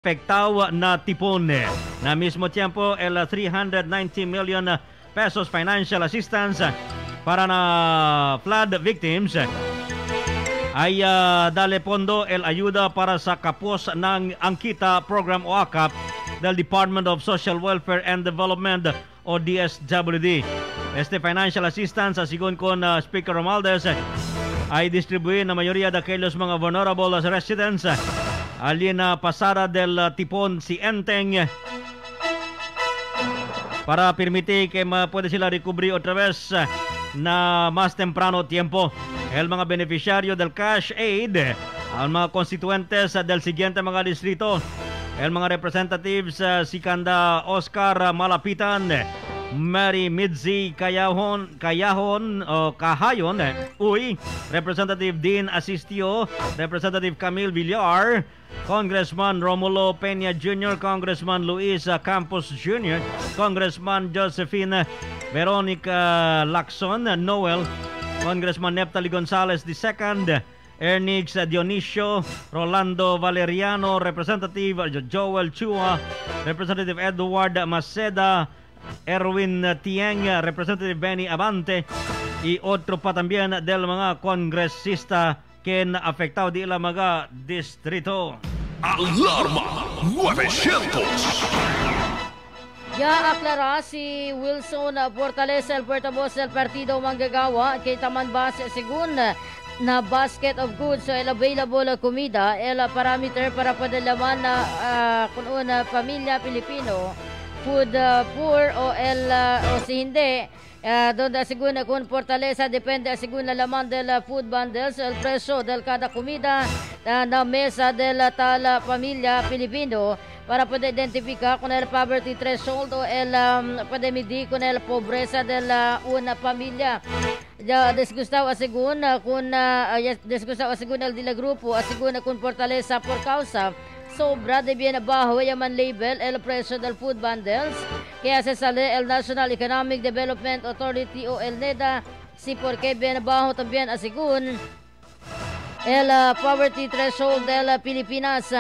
expectaw na tipon. Na mismo tiempo, el 390 million pesos financial assistance para na flood victims ay dale pondo el ayuda para sa kapos ng Angkita Program o AKAP del Department of Social Welfare and Development o DSWD. Este financial assistance, sigon kon Speaker Romualdez, ay distribuye na mayorya de aquellos mga vulnerable residents alin na pasada del tipon si Enteng para permitir que puede sila recubrir otra vez na mas temprano tiempo. El mga beneficiario del cash aid, ang mga constituentes del siguiente mga distrito, el mga representatives si Kanda Oscar Malapitan, Mary Midzi Kahayon, Uy, Representative Dean Asistio, Representative Camille Villar, Congressman Romulo Peña Jr., Congressman Luis Campos Jr., Congressman Josephine Veronica Lacson Noel, Congressman Neptali Gonzalez II, Ernix Dionisio, Rolando Valeriano, Representative Joel Chua, Representative Edward Maceda, Erwin Tieng, Representative Benny Abante, y otro pa también del mga kongresista que afectado di la mga distrito. Alarma 900. Ya aklara si Wilson Fortaleza, el portavoz del Partido Manggagawa, kay taman base según na basket of goods so el available comida, el parameter para padalaman na kung una pamilya Pilipino, food poor o si hindi, donde según kung Fortaleza depende según la laman del food bundles, el preso del cada comida na mesa del tal pamilya Pilipino para poder identificar con el poverty threshold o el poder medir con el pobreza de una familia. Ya desgustado según kung desgustado según el de la grupo, según kung Fortaleza por causa sobra de bien abajo yaman label el precio del food bundles, kaya se sale el National Economic Development Authority o el NEDA si porque bien abajo también según el poverty threshold de la Pilipinas,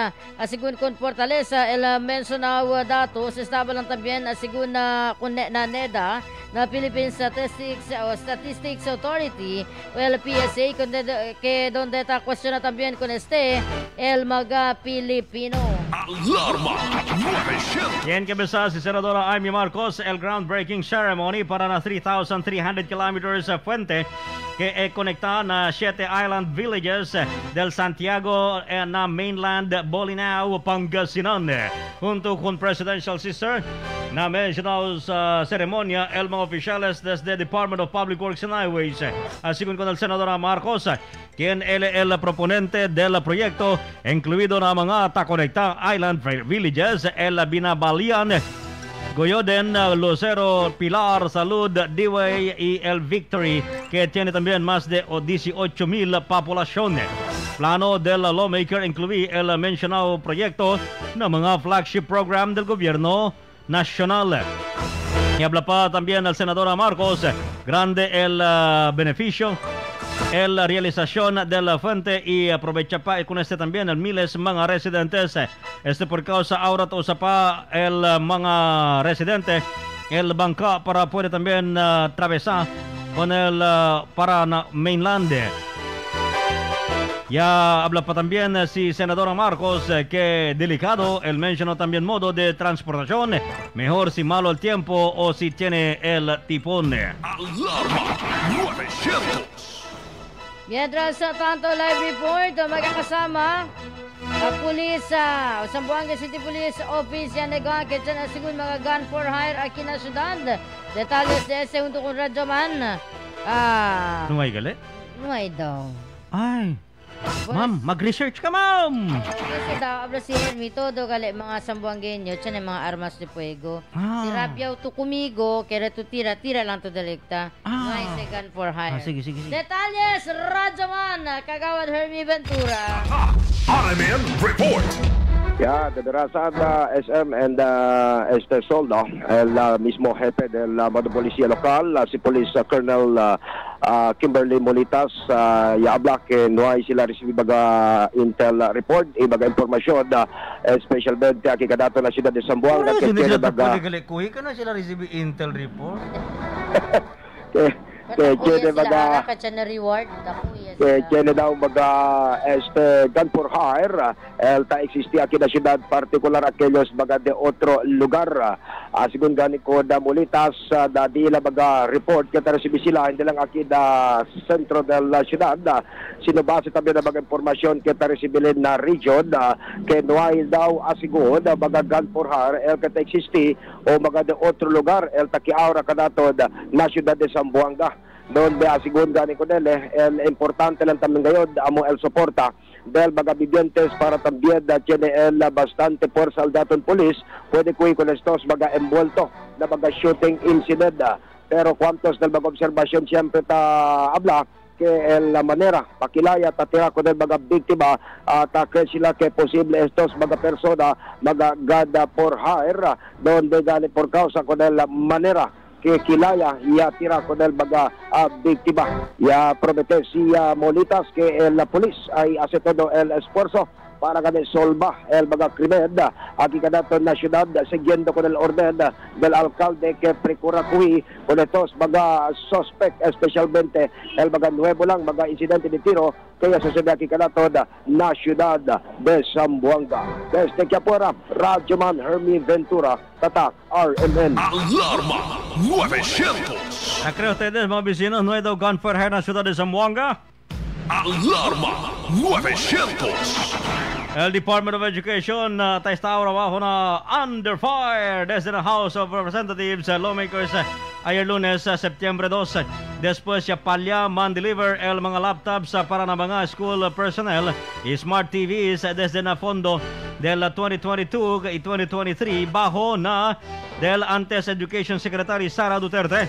según con Fortaleza, el mencionado datos estaba lang también según con na NEDA, na Philippine Statistics Authority o el PSA, que donde está cuestiona también con el mga Pilipino. Alarma 900. Quien cabeza si Senadora Amy Marcos el groundbreaking ceremony para na 3,300 kilometers fuente que conecta na 7 island villages del Santiago na mainland Bolinao, Pangasinan. Junto con Presidential Sister na mencionado sa seremonya el mga oficiales desde Department of Public Works and Highways. Según con el Senadora Marcos, quien el proponente del proyecto, incluido na mga takonekta island villages, el Binabalian, Goyoden, Lucero, Pilar, Salud, Dewey y el Victory, que tiene también más de 18,000 población. Plano del lawmaker incluye el mencionado proyecto na mga flagship program del gobierno nacional. Y habla pa también el senador Marcos, grande el beneficio, el realización de la fuente y aprovecha pa con también el miles mga residentes. Por causa ahora usa pa el mga residente el bangka para puede también atravesar con el para mainland. Ya habla pa también si senadora Marcos que delicado el mencionó también modo de transportación, mejor si malo el tiempo o si tiene el tipón. Alarma 900. Mientras tanto, live report, magkakasama pulis, Zamboanga City Police Office yan nag-aakit na sigun mga gun for hire aquí na syudad. Detalles de ese junto con Radyo Man. Nuway gali? Nuway daw. Ay, ma'am, mag-research ka, ma'am! Kasi daw, abla si Hermi, todo gali mga Sambuangueño, tiyan mga armas de fuego. Si Rabiao to kumigo, kaya to tira lang to delikta. May second for hire. Sige. Detalles, Radyo Man, kagawad Hermi Ventura. RMN Report. Ya, de Verazad SM and este Soldo, el mismo jefe del Mando Policía Local, si Police Colonel Kimberly Molitas, ya habla que no hay sila recibi baga intel report, baga informasyon, especialmente aquí kadato na siyudad de Zamboanga. Wala, hindi sila pagkalikuhi ka na sila receive intel report. Tiene baga reward tiene daw baga este gun for hire el ta existía aquí na ciudad particular aquellos baga de otro lugar sigun gani ko da Molitas da dila baga report kita resibi sila hindi lang aquí da centro de la ciudad sino base tabi na baga informasyon kita resibilin na region que no hay daw asigod baga gun for hire el kita existi o baga de otro lugar el takiaura kadato na ciudad de Zamboanga. Doon ba asigun gani ko dele el importante lang también gayod amo el soporta del baga vivientes para también tiene el bastante fuerza al daton police puede kuy con estos baga envuelto na baga shooting incident pero cuantos del baga observasyon siempre ta habla que la manera pakilaya tatira ko del baga biktima ta que sila que posible estos baga persona baga gada por hire donde gani por causa ko del manera que kilaya ya tira con el baga víctima. Ya promete si Molitas que la polis ay hace todo el esfuerzo para que resolva el baga crimen aquí kadato na ciudad siguiendo con el orden del alcalde que procura cuy con estos baga suspect especialmente el baga nuevo lang baga incidente de tiro kaya sucede aquí kadato na ciudad de Zamboanga. Desde Quiapora, Radyoman Hermie Ventura, Tatak, RMN. Alarma 900. ¿Creen ustedes, mga vecinos, no hay daw gun for hire na ciudad de Zamboanga? Alarma 900. El Department of Education está ahora bajo na under fire desde la House of Representatives. Lawmakers ayer lunes, Septiembre 2. Después ya palya man-deliver el mga laptops para na mga school personnel y smart TVs desde na fondo del 2022 y 2023 bajo na del antes Education Secretary Sara Duterte.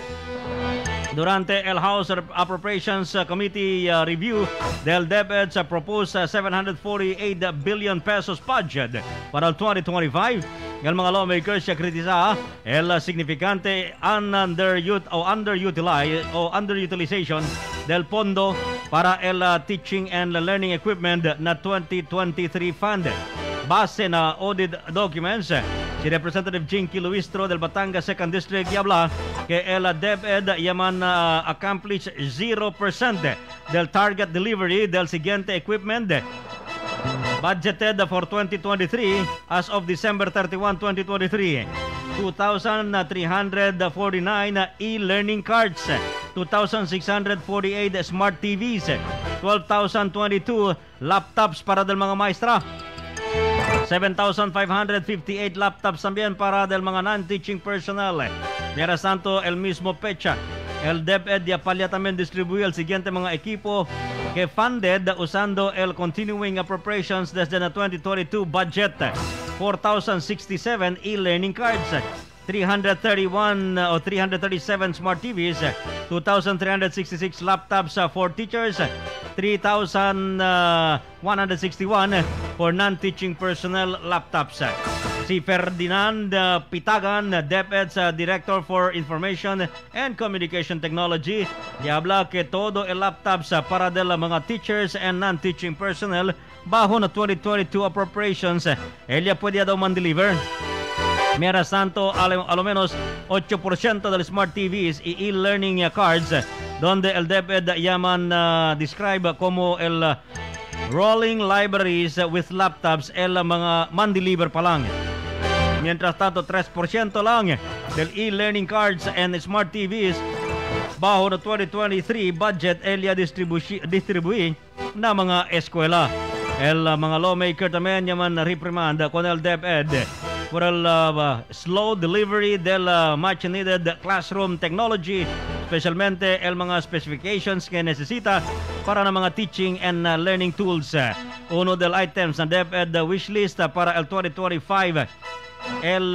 Durante el House Appropriations Committee review del DepEd proposed 748 billion pesos budget para el 2025. El mga lawmakers kritisa el significante underutilization del fondo para el teaching and learning equipment na 2023 fund. Base na audit documents, si Representative Jinky Luistro del Batangas 2nd District yabla que el DepEd yaman accomplish 0% del target delivery del siguiente equipment budgeted for 2023 as of December 31, 2023. 2,349 e-learning cards, 2,648 smart TVs, 12,022 laptops para del mga maestra, 7,558 laptops también para del mga non-teaching personnel. Mientras tanto, el mismo fecha, el DepEd ya palya también distribuye el siguiente mga equipo que funded usando el continuing appropriations desde el 2022 budget. 4,067 e-learning cards, 331 o 337 smart TVs, 2,366 laptops for teachers, 3,161 for non-teaching personnel laptops. Si Ferdinand Pitagan, DepEd's Director for Information and Communication Technology, habla que todo el laptops para de la mga teachers and non-teaching personnel bajo na 2022 appropriations, ella puede daw man-deliver. Mientras tanto, a lo menos 8% del smart TVs y e-learning cards, donde el DepEd llaman describe como el rolling libraries with laptops, el mga man-deliver pa lang. Mientras tanto, 3% lang del e-learning cards and smart TVs bajo na 2023 budget ella distribuye na mga eskwela. El mga lawmaker también llaman reprimand con el DepEd por el slow delivery del much needed classroom technology, especialmente el mga specifications que necesita para na mga teaching and learning tools. Uno del items na DepEd wishlist para el 2025, el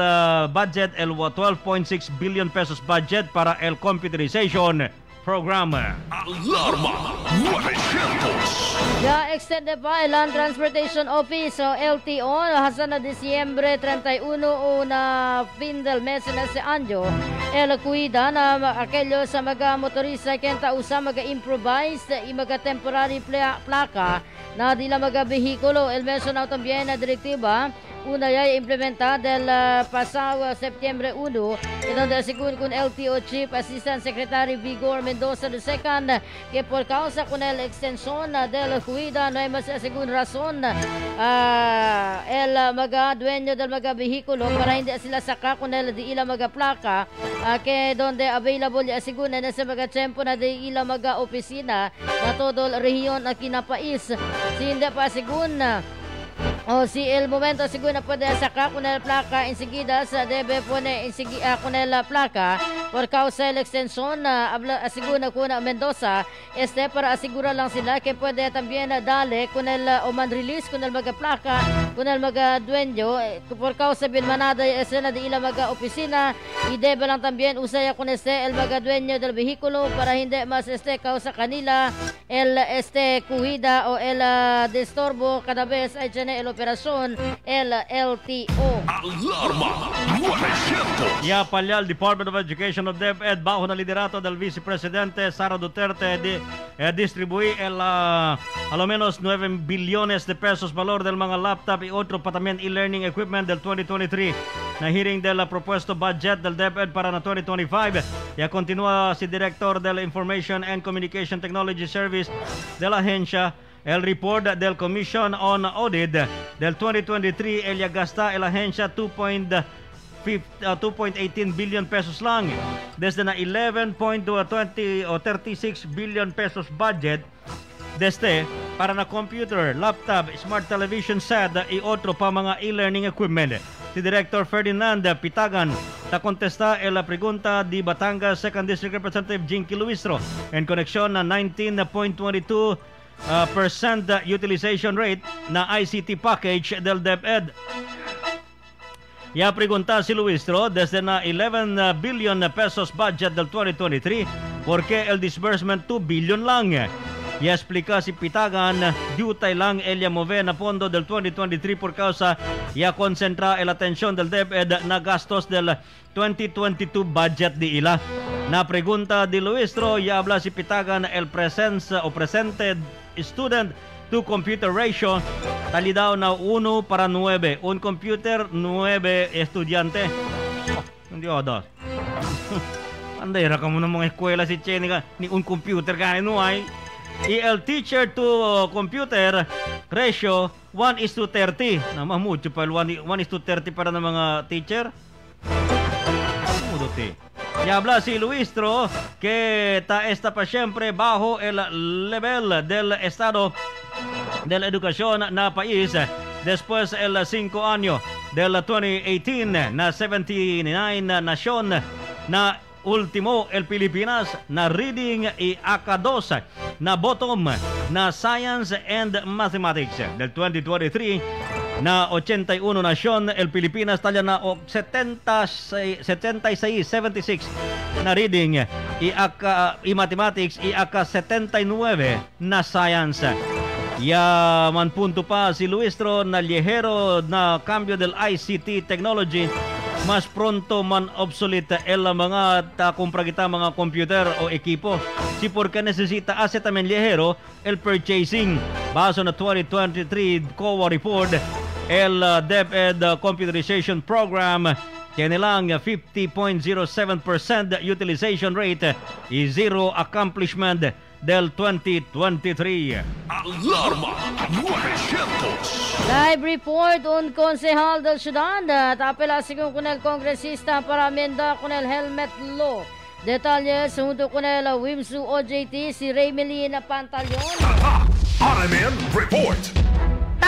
budget, el 12.6 billion pesos budget para el computerization Program. Alarma 900. Ya extended pa Land Transportation Office o LTO hasta na Disyembre 31 o na fin del mes na si Anjo el cuida na aquello sa mga motorista kenta usa mag-improvise y mag-temporary plaka na di la mag-vehikulo. El mencionado también na direktiba una ya implementada del pasado Septiembre 1 en donde según con LTO Chief Assistant Secretary Vigor Mendoza II que por causa con el extensión del cuida no hay más según razón el mga dueño del mga vehikulo para hindi sila saka con el di ila mga plaka que donde available ya según na sa mga tempo na di ila mga opisina na todo el rehiyon na kinapais si hindi pa según si el momento siguro puede sacar con el placa enseguida se debe poner enseguida con el placa por causa de la extensión asegura con Mendoza para asegurar lang sila que puede también dale con el o man release con el mga placa con el mga dueño por causa de manada escena de ila mga opisina y debe lang también usaya con el mga dueño del vehículo para hindi mas causa kanila el cuida o el disturbo cada vez ay tiene el operasyon el LTO. Alarma 900. Ya palya el Department of Education of DepEd bajo na liderato del Vice Presidente Sara Duterte distribuir a lo menos 9 billones de pesos valor del mga laptop y otro pa también e-learning equipment del 2023 na hearing del propuesto budget del DepEd para na 2025. Ya continúa si Director del Information and Communication Technology Service de la agencia. El report del Commission on Audit del 2023, ella gasta el agencia 2.18 billion pesos lang. Desde na 11.20 o 36 billion pesos budget desde para na computer, laptop, smart television set y otro pa mga e-learning equipment. Si Director Ferdinand Pitagan ta contesta la pregunta di Batangas 2nd District Representative Jinky Luistro en coneksyon na 19.22% utilization rate na ICT package del DepEd. Ya pregunta si Luistro desde na 11 billion pesos budget del 2023 porque el disbursement 2 billion lang. Ya explica si Pitagan dutay lang ella move na pondo del 2023 por causa ya concentra el atención del DepEd na gastos del 2022 budget di ila. Na pregunta di Luistro ya habla si Pitagan el presence o presented student to computer ratio tali daw na 1 para 9 un computer 9 estudyante. Hindi oda. Anday ra ka mo ng mga eskwela si Cheni ka ni un computer ka no ay el teacher to computer ratio 1:30 na mamucho pa 1:30 para ng mga teacher. Mudote. Y habla si Luistro que está pa siempre bajo el level del estado de la educación na país después el 5 años del 2018 na 79 nasyon na último el Pilipinas na reading y AK2 na bottom na science and mathematics del 2023 na 81 nasyon el Pilipinas talya na 76 na reading y mathematics y AK 79 na science. Ya man punto pa si Luistro na ligero na cambio del ICT technology mas pronto man obsolete el mga kumpra kita mga computer o equipo. Si porque necesita hace también ligero el purchasing. Baso na 2023 COA report, el DepEd computerization program tiene lang 50.07% utilization rate y zero accomplishment del 2023. Alarma 900. Live report un konsehal del Ciudad. Tapela sigun con el congresista para amenda con el helmet law. Detalles junto con el Wimsu OJT si Ray Melina Pantaleon. RMN report.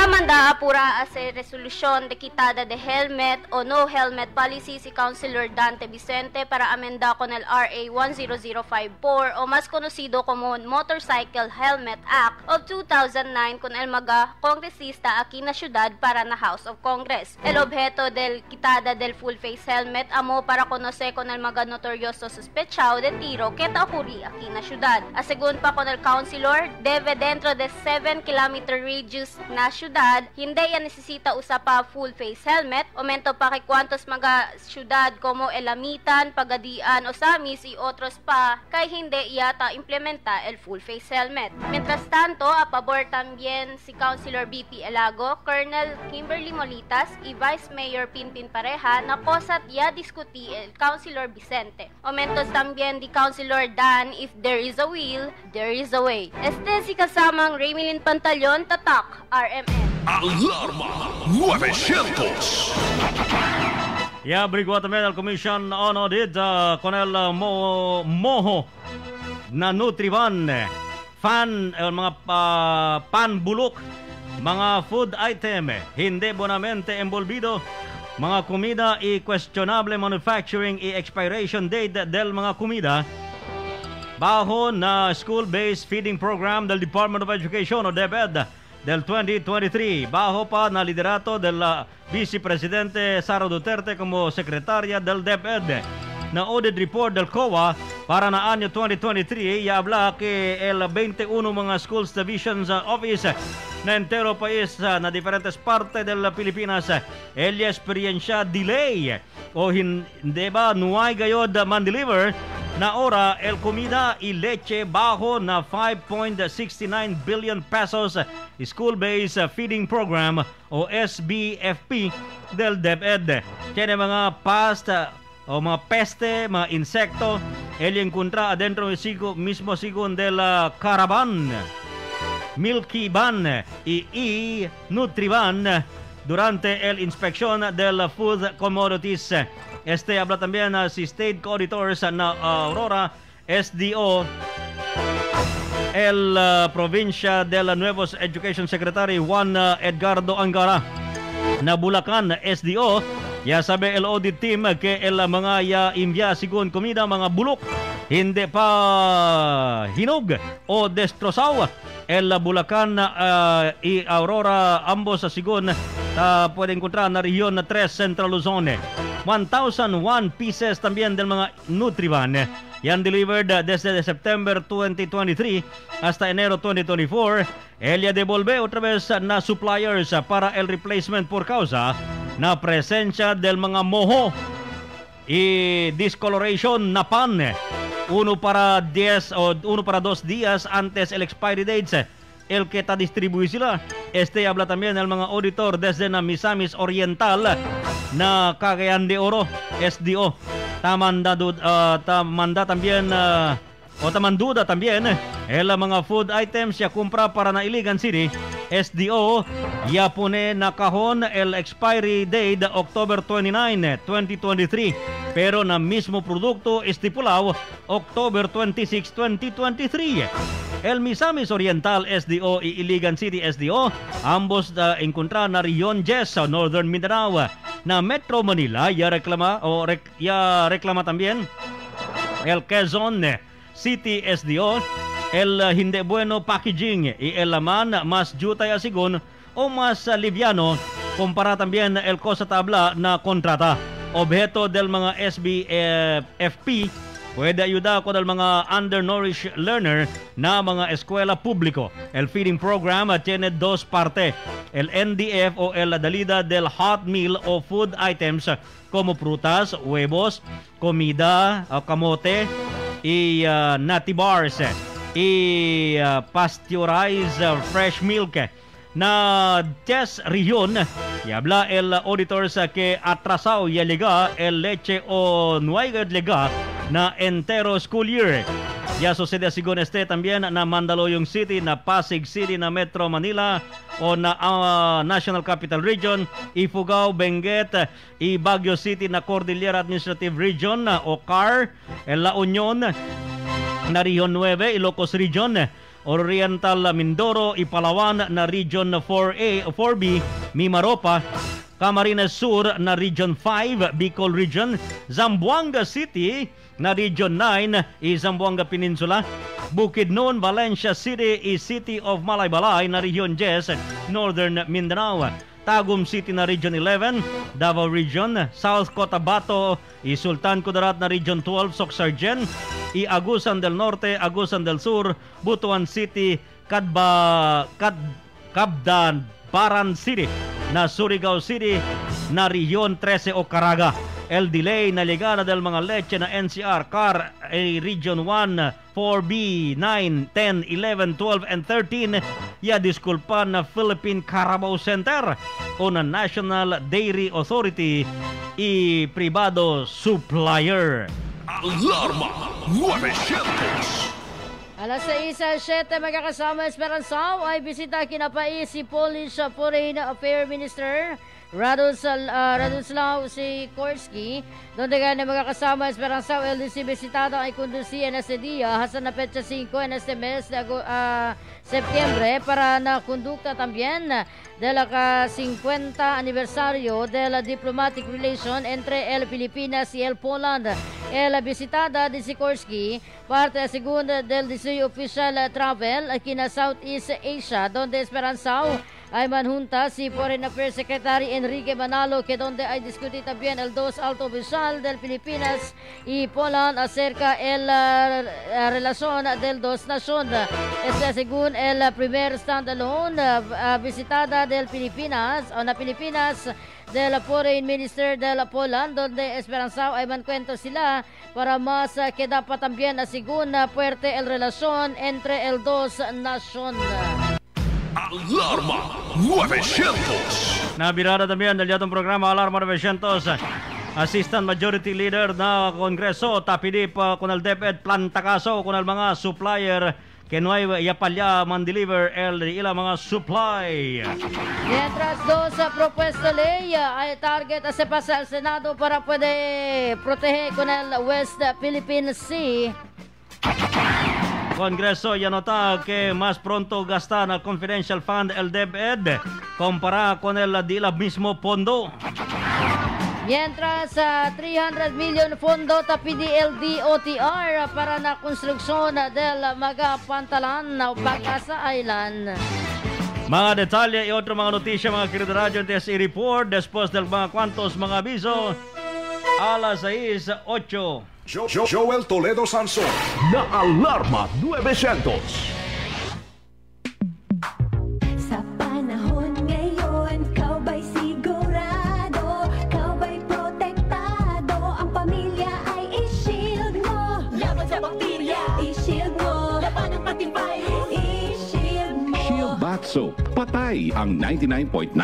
manda apura ase resolusyon de quitada de helmet o no helmet policy si Councilor Dante Vicente para amenda con el RA 10054 o mas conocido como Motorcycle Helmet Act of 2009 con el mga kongresista aquí na syudad para na House of Congress. El objeto del quitada del full face helmet amo para conocer con el mga notorioso sospechado de tiro que ocurrí aquí na syudad. Según pa con el Councilor, debe dentro de 7 km radius na syudad, hindi yan necesita usa pa full face helmet, aumento pa kay kwantos mga syudad como Elamitan, Pagadian, Osamis y otros pa, kay hindi yata implementa el full face helmet. Mientras tanto, a pabor también si Councilor BP Elago, Colonel Kimberly Molitas y Vice Mayor Pinpin Pareja na kosat ya diskuti el Councilor Vicente. Aumentos también di Councilor Dan, if there is a will, there is a way. Si kasamang Raymilin Pantaleon, Tatak, RMN. Alarma 900. Ya, Guatemala Commission on Audit con el Moho na Nutrivan mga panbulok, mga food item hindi bonamente envolvido, mga comida y questionable manufacturing y expiration date del mga comida bajo na school-based feeding program del Department of Education o DepEd del 2023, bajo pa na liderato del Vicepresidente Sara Duterte como secretaria del DepEd. Na audit report del COA para na año 2023 y habla que el 21 mga schools divisions office na entero país na diferentes parte del Pilipinas el experiencia delay o hindi ba nuay gayod man-deliver na ora el comida y leche bajo na 5.69 billion pesos school-based feeding program o SBFP del DepEd. Tiene mga past o mga peste, mga insekto, el encontra adentro mismo sigon del Caravan, Milky Van y Nutrivan durante el inspección del Food Commodities. Habla también si State Co-Auditors na Aurora, SDO, el provincia del Nuevos Education Secretary Juan Edgardo Angara, na Bulacan, SDO. Ya sabi el audit team que el mga imbya sigon komida mga bulok hindi pa hinog o destrosaw. El Bulacan y Aurora ambos sa sigon puede encontrar na rehiyon na 3 Central Luzon. 1,001 pieces también del mga Nutrivan yan delivered desde September 2023 hasta enero 2024. Ella devolve otra vez na suppliers para el replacement por causa na presensya del mga moho y discoloration na pan. Uno para 2 días antes el expiry dates el que distribuye sila. Habla también el mga auditor desde na Misamis Oriental na Cagayan de Oro, SDO. Tamanduda también el mga food items ya kumpra para na Iligan City, SDO ya pone na kahon el expiry date October 29, 2023 pero na mismo produkto estipulado October 26, 2023. El Misamis Oriental SDO y Iligan City SDO ambos encontrar na Rion Jess Northern Mindanao na Metro Manila ya reklama también el Quezon City SDO el hindi bueno packaging y el laman mas jutay asigon o mas liviano kumpara también el cosa tabla na kontrata. Objeto del mga SBFP puede ayuda ko del mga undernourished learner na mga eskwela publiko. El feeding program tiene 2 parte. El NDF o el dalida del hot meal o food items como frutas, huevos, comida, kamote y nutty bars y pasteurized fresh milk na 10 region y habla el auditor que atrasado ya llega el leche o no hay llega na entero school year. Ya sucede sigon también na Mandaluyong City, na Pasig City, na Metro Manila o na National Capital Region, Ifugao, Benguet y Baguio City na Cordillera Administrative Region o CAR, La Union na Region 9, Ilocos Region Oriental Mindoro, Ipalawan na Region 4A, 4B, Mimaropa, Camarines Sur na Region 5, Bicol Region, Zamboanga City na Region 9, Zamboanga Peninsula, Bukidnon, Valencia City, City of Malaybalay na Region 10, Northern Mindanao, Tagum City na Region 11, Davao Region, South Cotabato, Sultan Kudarat na Region 12, Socsargen, Agusan del Norte, Agusan del Sur, Butuan City, Cabdan, Baran City na Surigao City na Region 13 o Caraga. El Delay na Ligana del Mga Leche na NCR, CAR, Region 1, 4B, 9, 10, 11, 12, and 13, diskulpan na Philippine Carabao Center o na National Dairy Authority, pribado supplier. Alarma 900. Alas 6:07 magkakasama Esperanzao ay bisita kinapais si Polish Foreign Affairs Minister Radoslaw Sikorski, donde gana magkakasama Esperanzao LDC bisitado ay conducía en ese día hasta la fecha 5 en este mes de septiembre para na conducta también de la 50 aniversario de la diplomatic relation entre el Pilipinas y el Poland. La visitada de Sikorski parte a segunda del diseño official travel aquí na Southeast Asia, donde Esperanzao ay manjunta si Foreign Affairs Secretary Enrique Manalo, que donde ay discutir también el dos alto oficial del Pilipinas y Poland acerca la relación del dos naciones. Según el primer standalone visitada del Pilipinas o na Pilipinas del Foreign Minister del Poland, donde Esperanzao ay mankwento sila para mas que dapat también según fuerte el relación entre el dos naciones. Alarma 900. Nabirada también del yatong programa Alarma 900. Assistant Majority Leader na Kongreso tapidip con el DepEd plantakaso con el mga supplier que no hay yapalya man-deliver el ila mga supply. Mientras dos propuestas ley ay target se pasa al Senado para puede proteger con el West Philippine Sea. Kongreso ya nota que más pronto gastan al confidential fund el DepEd compara con el dila mismo fondo. Mientras 300 million fondo tapi DLD-OTR para na konstruksyon del mga pantalan na Pag-asa Island. Mga detalye y otro mga notisya mga querido radio TSE report después del mga cuantos mga aviso alas 6:08. Joel Toledo Sansón na Alarma 900. Sa panahon ngayon, kau ba'y sigurado? Kau ba'y protektado? Ang pamilya ay i-shield mo. Laban sa bakterya, i-shield mo. Laban ng matibay, i-shield mo. Shield Bath Soap. Patay ang 99.9%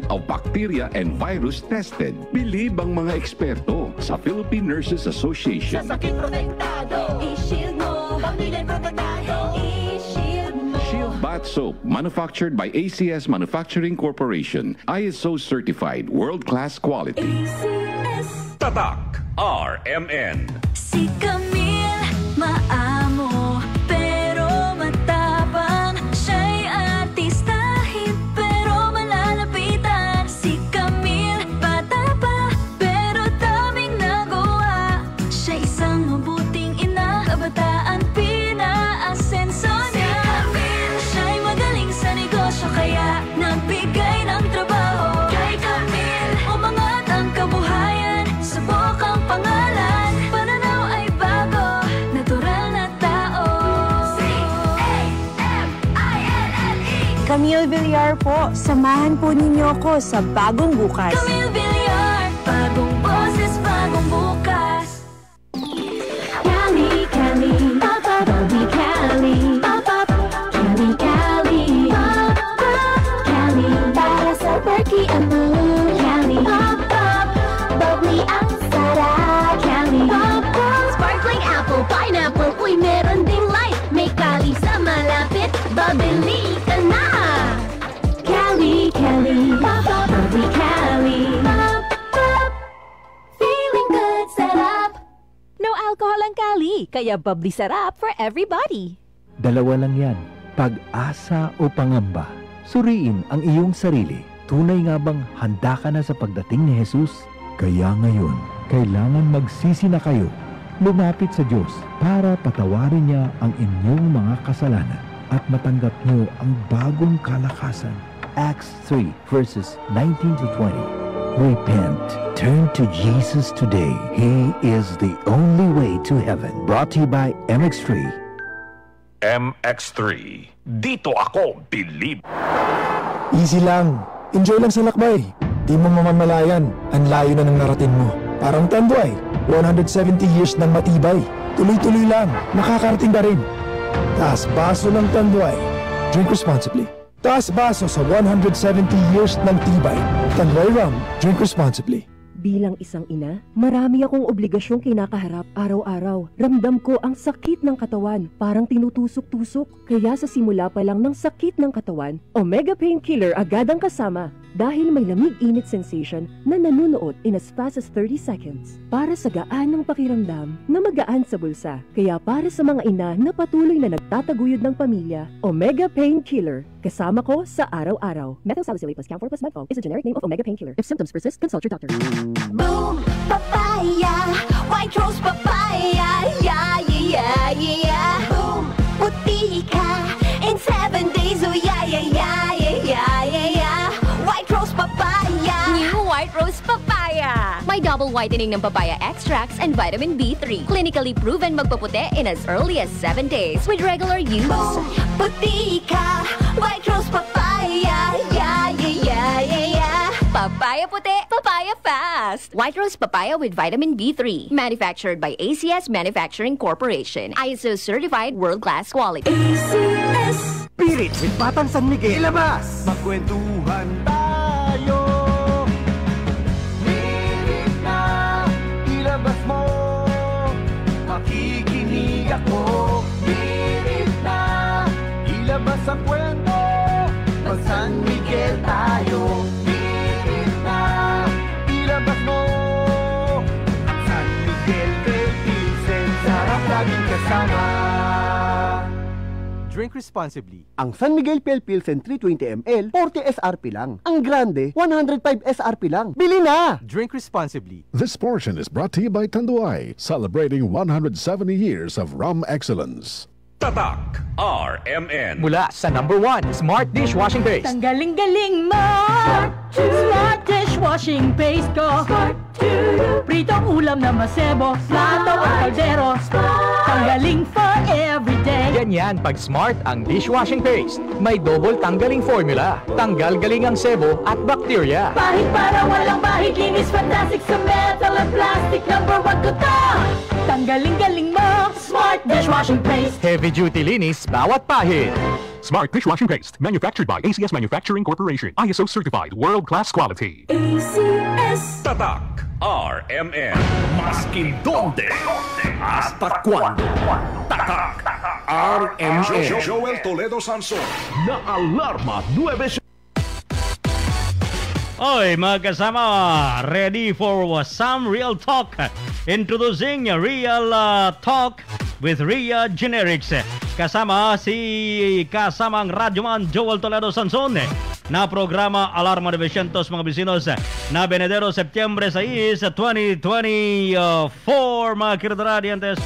of bacteria and virus tested. Bilib ang mga eksperto sa Philippine Nurses Association. Sa sakit protektado, i-shield mo. Pamilya'y protektado, i-shield mo. Shield Bath Soap, manufactured by ACS Manufacturing Corporation. ISO certified, world-class quality. ACS. Tatak RMN. Si Camille, maamo, pero matapang. Siya'y artistahin, pero malalapitan. Si Camille, bata pa, pero daming nagawa. Siya isang mabuting ina, kabataan pinaasenso niya. Si Camille, siya'y magaling sa negosyo, kaya nagbigay ng trabaho. Kay Camille, umangat ang kabuhayan, subok ang pangalan. Pananaw ay bago, natural na tao. C-A-M-I-L-L-E Camille Villar po, samahan po ninyo ko sa Bagong Bukas. Camille Villar, bagong boses, bagong bukas. Cali, Cali, pop, pop, Bobby Cali, pop, pop, Cali, Cali, pop, pop, Cali, para sa perky ang mood. Cali, pop, pop, bubbly ang sarap. Cali, pop, pop, sparkling apple, pineapple, uy, meron ding light. May Cali sa malapit, babili ka na. Cali, Cali, pop, pop, bubbly Cali, pop, pop, feeling good, sarap. No alcohol ang Cali, kaya bubbly sarap for everybody. Dalawa lang yan. pag-asa o pangamba? Suriin ang iyong sarili. Tunay nga bang handa ka na sa pagdating ni Jesus? Kaya ngayon, kailangan magsisi na kayo. Lumapit sa Diyos para patawarin niya ang inyong mga kasalanan at matanggap niyo ang bagong kalakasan. Acts 3 verses 19 to 20. Repent. Turn to Jesus today. He is the only way to heaven. Brought to you by MX3. MX3. Dito ako believe. Easy lang. Enjoy lang sa lakbay. Di mo mamamalayan. Ang layo na ng narating mo. Parang Tanduay. 170 years ng matibay. Tuloy-tuloy lang. Nakakarating ka rin. Taas baso ng Tanduay. Drink responsibly. Taas baso sa 170 years ng tibay. Tanduay Rum. Drink responsibly. Bilang isang ina, marami akong obligasyong kinakaharap araw-araw. Ramdam ko ang sakit ng katawan, parang tinutusok-tusok. Kaya sa simula pa lang ng sakit ng katawan, Omega Painkiller agad ang kasama. Dahil may lamig-init sensation na nanunuot in as fast as 30 seconds. Para sa gaan ng pakiramdam na magaan sa bulsa. Kaya para sa mga ina na patuloy na nagtataguyod ng pamilya, Omega Painkiller. Kasama ko sa araw-araw. Methotrexate plus Camphor plus Metformin is a generic name of Omega Painkiller. If symptoms persist, consult your doctor. Boom, papaya, white rose papaya, yeah, yeah, yeah. Boom, puti ka in 7 days, oh yeah, yeah, yeah, yeah, yeah, yeah. White rose papaya. New White Rose Papaya. May double whitening ng papaya extracts and vitamin B3. Clinically proven magpaputi in as early as 7 days with regular use. Boom, puti ka, white rose papaya, yeah, yeah, yeah, yeah, yeah. Papaya puti, papaya fast. White Rose Papaya with vitamin B3. Manufactured by ACS Manufacturing Corporation. ISO certified world-class quality. ACS. Spirit with Batang San Miguel. Ilabas! Magkwentuhan tayo. Hirit na, ilabas mo. Makikinig ako. Hirit na, ilabas ang kwento. Mag San Miguel tayo. Hirit na, ilabas mo. San Miguel del Pilsen, sarap laging kasama. Drink responsibly. Ang San Miguel Pale Pilsen 320 ml, 40 SRP lang. Ang Grande, 105 SRP lang. Bili na! Drink responsibly. This portion is brought to you by Tanduay, celebrating 170 years of rum excellence. Tatak RMN. Mula sa #1 Smart Dishwashing Paste. Tanggaling-galing mo. Smart Dishwashing Paste ko. Pritong ulam na masebo, plato o kaldero. Tanggaling for everyday. Ganyan pag Smart ang dishwashing paste. May double tanggaling formula. Tanggal galing ang sebo at bakterya. Bahid para walang bahid, linis fantastic sa metal at plastic. #1 ko to. Tanggaling-galing mo. Smart Dishwashing Paste. Heavy duty linis bawat pahid. Smart Dishwashing Paste. Manufactured by ACS Manufacturing Corporation. ISO certified world-class quality. ACS. Tatak RMN. Maskin donde, hasta cuando. Tatak RMN. Joel Toledo Sanson. Na Alarma 9. Oy, mga kasama, ready for some real talk. Introducing Real Talk with Ria Generics. Kasama si kasamang radyoman Joel Toledo Sanson na programa Alarma 900 mga bisinos na Benedero, Septyembre 6, 2024 mga kirdaradiantes.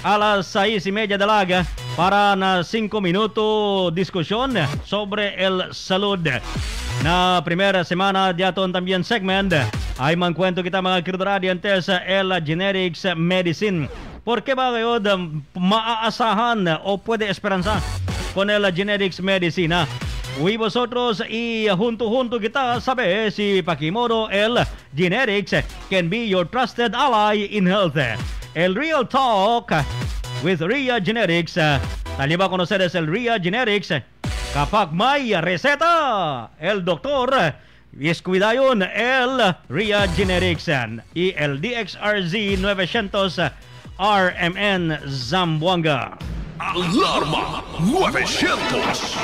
Alas 6:30 dalaga para na 5 minuto diskusyon sobre el salud. Na primera semana diaton también segment ay mangkwento kita mga kirdaradiantes el generics medicine. ¿Por qué ba kayo maaasahan o puede esperanza con el generics medicina? Y vosotros y junto kita sabe si Pakimoto el generics can be your trusted ally in health. El Real Talk with Ria Generics. Taliba con ustedes el Ria Generics. Kapag may reseta, el doktor iskuidayon el Ria Generics y el DXRZ 900 RMN Zamboanga. Alarma 900.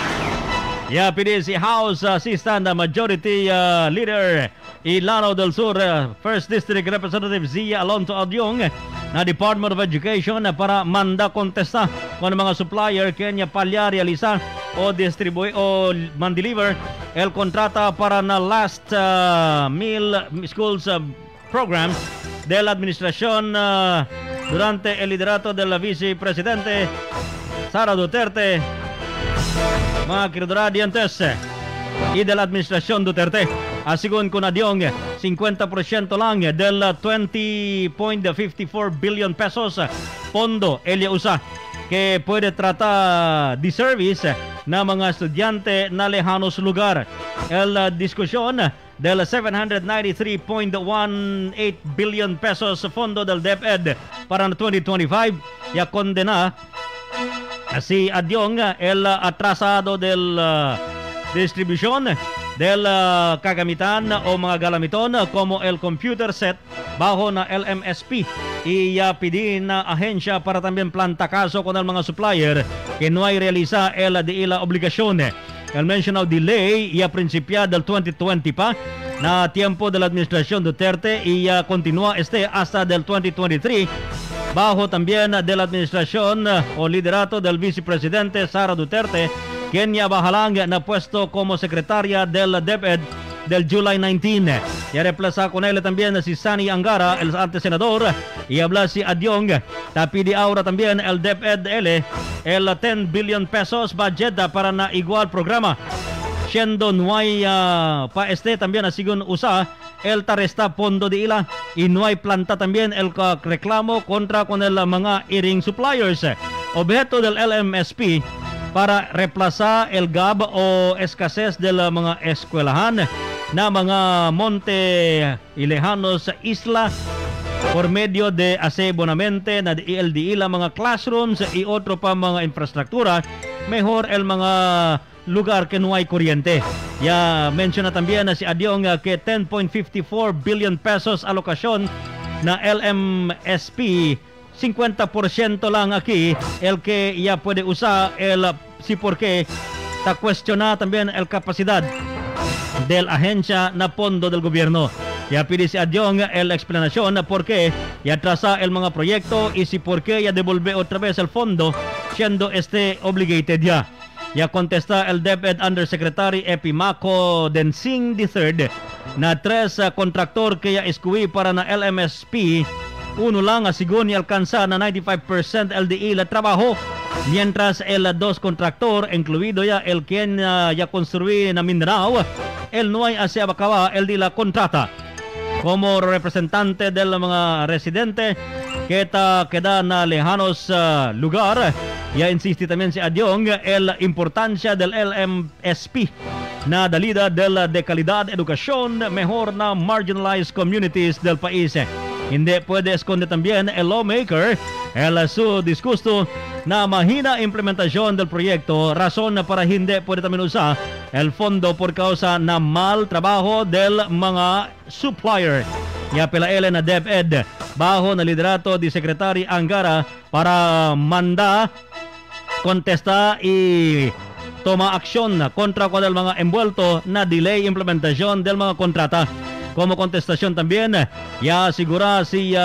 Ya PDC House Assistant Majority Leader Ilano del Sur, First District Representative Zia Alonso Adyong na Department of Education para manda kontesta kung mga supplier kanya palya realiza o distribui o mandeliver el kontrata para na last meal schools program de la administración durante el liderato del vicepresidente Sara Duterte, mga kiraduradiantes, y de la administración Duterte. Asigon ko na diyong 50% lang del 20.54 billion pesos pondo elia usa que puede tratar de service na mga estudyante na lejanos lugar. El diskusyon del 793.18 billion pesos fondo del DepEd para 2025 ya condena si Adyong el atrasado del distribución del kagamitan o mga galamiton como el computer set bajo na LMSP y pidin na ahensya para también planta caso con el mga supplier que no hay realiza el de la obligación. El mencionado delay ya principia del 2020 pa na tiempo de la administración Duterte y continúa hasta del 2023 bajo también de la administración o liderato del vicepresidente Sara Duterte, quien ya bahalang na puesto como secretaria del DepEd del July 19. Ya reemplaza con él también si Sani Angara, el antes senador, y habla si Adyong. Tapi di ahora también el DepEd el 10 billion pesos budget para na igual programa. Siendo no hay también asigun usa el taresta pondo de ila y no hay planta también el reclamo contra con el mga iring suppliers. Objeto del LMSP para reemplazar el gap o escasez de la mga eskwelahan na mga monte y lejanos isla por medio de bonamente na DLDI la mga classrooms y otro pa mga infrastruktura, mejor el mga lugar que no hay kuryente. Ya menciona también na si Adyong que 10.54 billion pesos alokasyon na LMSP, 50% lang aquí el que ya puede usar el si porque ta cuestiona también el capacidad del agencia na pondo del gobierno. Ya pide si Adyong el explanación na por qué ya atrasa el mga proyecto y si por qué ya devolve otra vez el fondo siendo obligated ya. Ya contesta el DepEd Undersecretary Epimaco Densing III na 3 kontraktor que ya eskuwi para na LMSP. Uno lang asigun ya alcanza na 95% LDI la trabajo, mientras el 2 kontraktor, incluido ya el quien ya construye na Mindanao, el no hay hacia acaba el de la kontrata. Como representante del mga residente que queda na lejanos lugar, ya insiste también si Adyong el importancia del LMSP na dalida de calidad educación mejor na marginalized communities del país. Hindi puede esconde también el lawmaker su disgusto na mahina implementación del proyecto, razón para hindi puede también usar el fondo por causa na mal trabajo del mga supplier. Ya pela na DepEd bajo na liderato di Secretary Angara para manda contesta y toma aksyon kontra con el mga envuelto na delay implementación del mga kontrata. Como contestación también, ya asegura si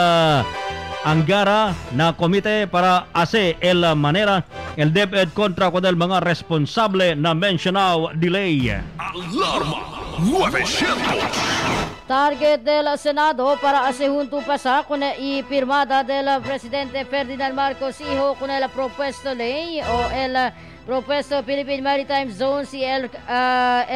Angara na komite para hacer el manera el DepEd kontra con el mga responsable na mencionado delay. Alarma 900. Target del Senado para asehunto pasa con ipirmada del presidente Ferdinand Marcos Hijo con el propuesto ley o el propuesto Philippine Maritime Zone el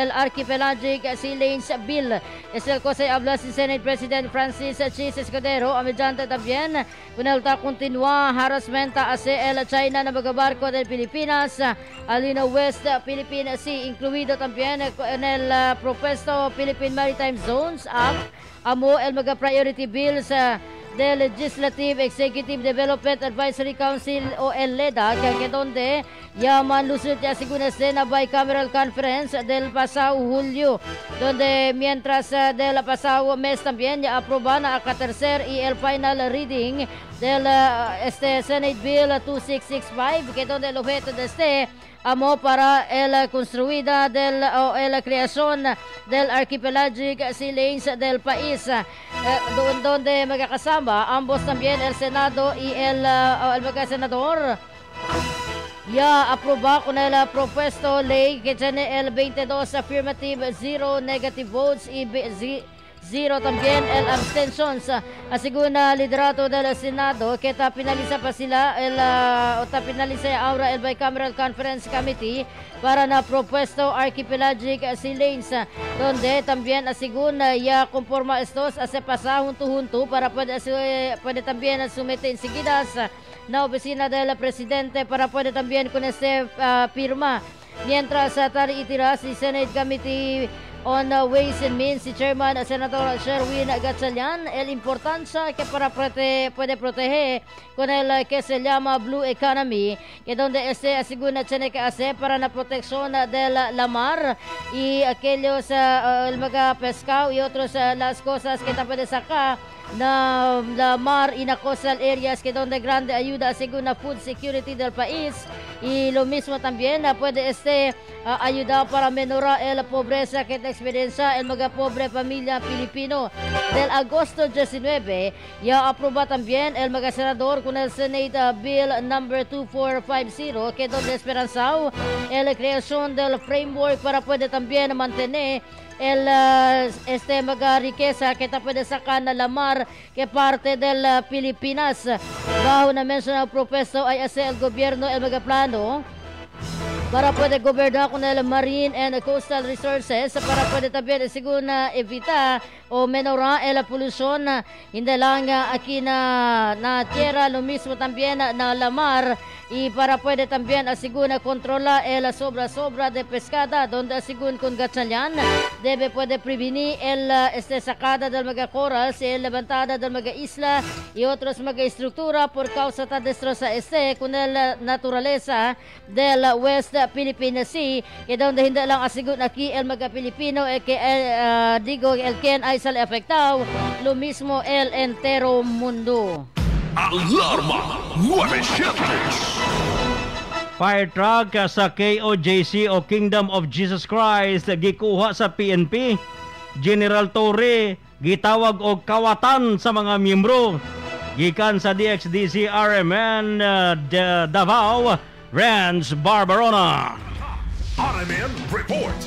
Archipelagic Sea Lanes Bill. Es el que se habla si Senate President Francis Chis Escudero mediante también con el continua harassment hace el China na mga barco del Pilipinas alina West Philippine Sea, incluido también en el propuesto Philippine Maritime Zones Act amo el mga priority bills del Legislative Executive Development Advisory Council o el LEDA que donde ya manlusot ya según na bicameral conference del pasado Julio, donde mientras del pasado mes también ya aproba na tercer y el final reading del Senate Bill 2665 que donde el objeto de amo para el construida la creación del Archipelagic Sea Lanes del país donde magkakasama programa, ambos también el Senado y el senador ya aproba con el propuesto ley que tiene el 22 affirmative, 0 negative votes y 0 también el abstentions. Según liderato del Senado, que pinaliza pa sila pinaliza ahora el Bicameral Conference Committee para na propuesto Archipelagic Sea Lanes, donde también según ya conforma estos se pasa junto para puede también someter enseguida na oficina del presidente para puede también con firma. Mientras itira si Senate Committee on Ways and Means, si Chairman Senator Sherwin Gatchalian, el importancia que para puede proteger con el que se llama Blue Economy, que donde según tiene que hacer para la protección de la mar y aquellos el mga pescado y otros las cosas que puede sacar na la mar y na coastal areas, que donde grande ayuda según la food security del país, y lo mismo también puede ayudar para menorar la pobreza que experiencia el mga pobre familia Pilipino. Del agosto 19 ya aproba también el mga senador con el Senate Bill number 2450, que donde esperanzao la creación del framework para puede también mantener el mga riqueza que puede sacar na la mar que parte del Pilipinas. Bajo na mencionado propuesto ay el gobierno el mga plano para puede gobernar con el marine and coastal resources para puede también según evitar o menorar la polución hindi lang aquí na tierra, lo mismo también na la mar, y para puede también según controlar la sobra de pescada, donde según con Gatchalian debe puede prevenir el sacada del mga corals y levantada del mga isla y otros mga estructura por causa de destroza con la naturaleza del West Philippine Sea, que donde hindi lang según aquí el mga Pilipino que digo el quien ay sale afectado, lo mismo el entero mundo. Alarma 900. Fire truck sa KOJC o Kingdom of Jesus Christ gikuha sa PNP. General Torre gitawag og kawatan sa mga miyembro. Gikan sa DXDC RMN Davao, Rance Barbarona. RMN Report.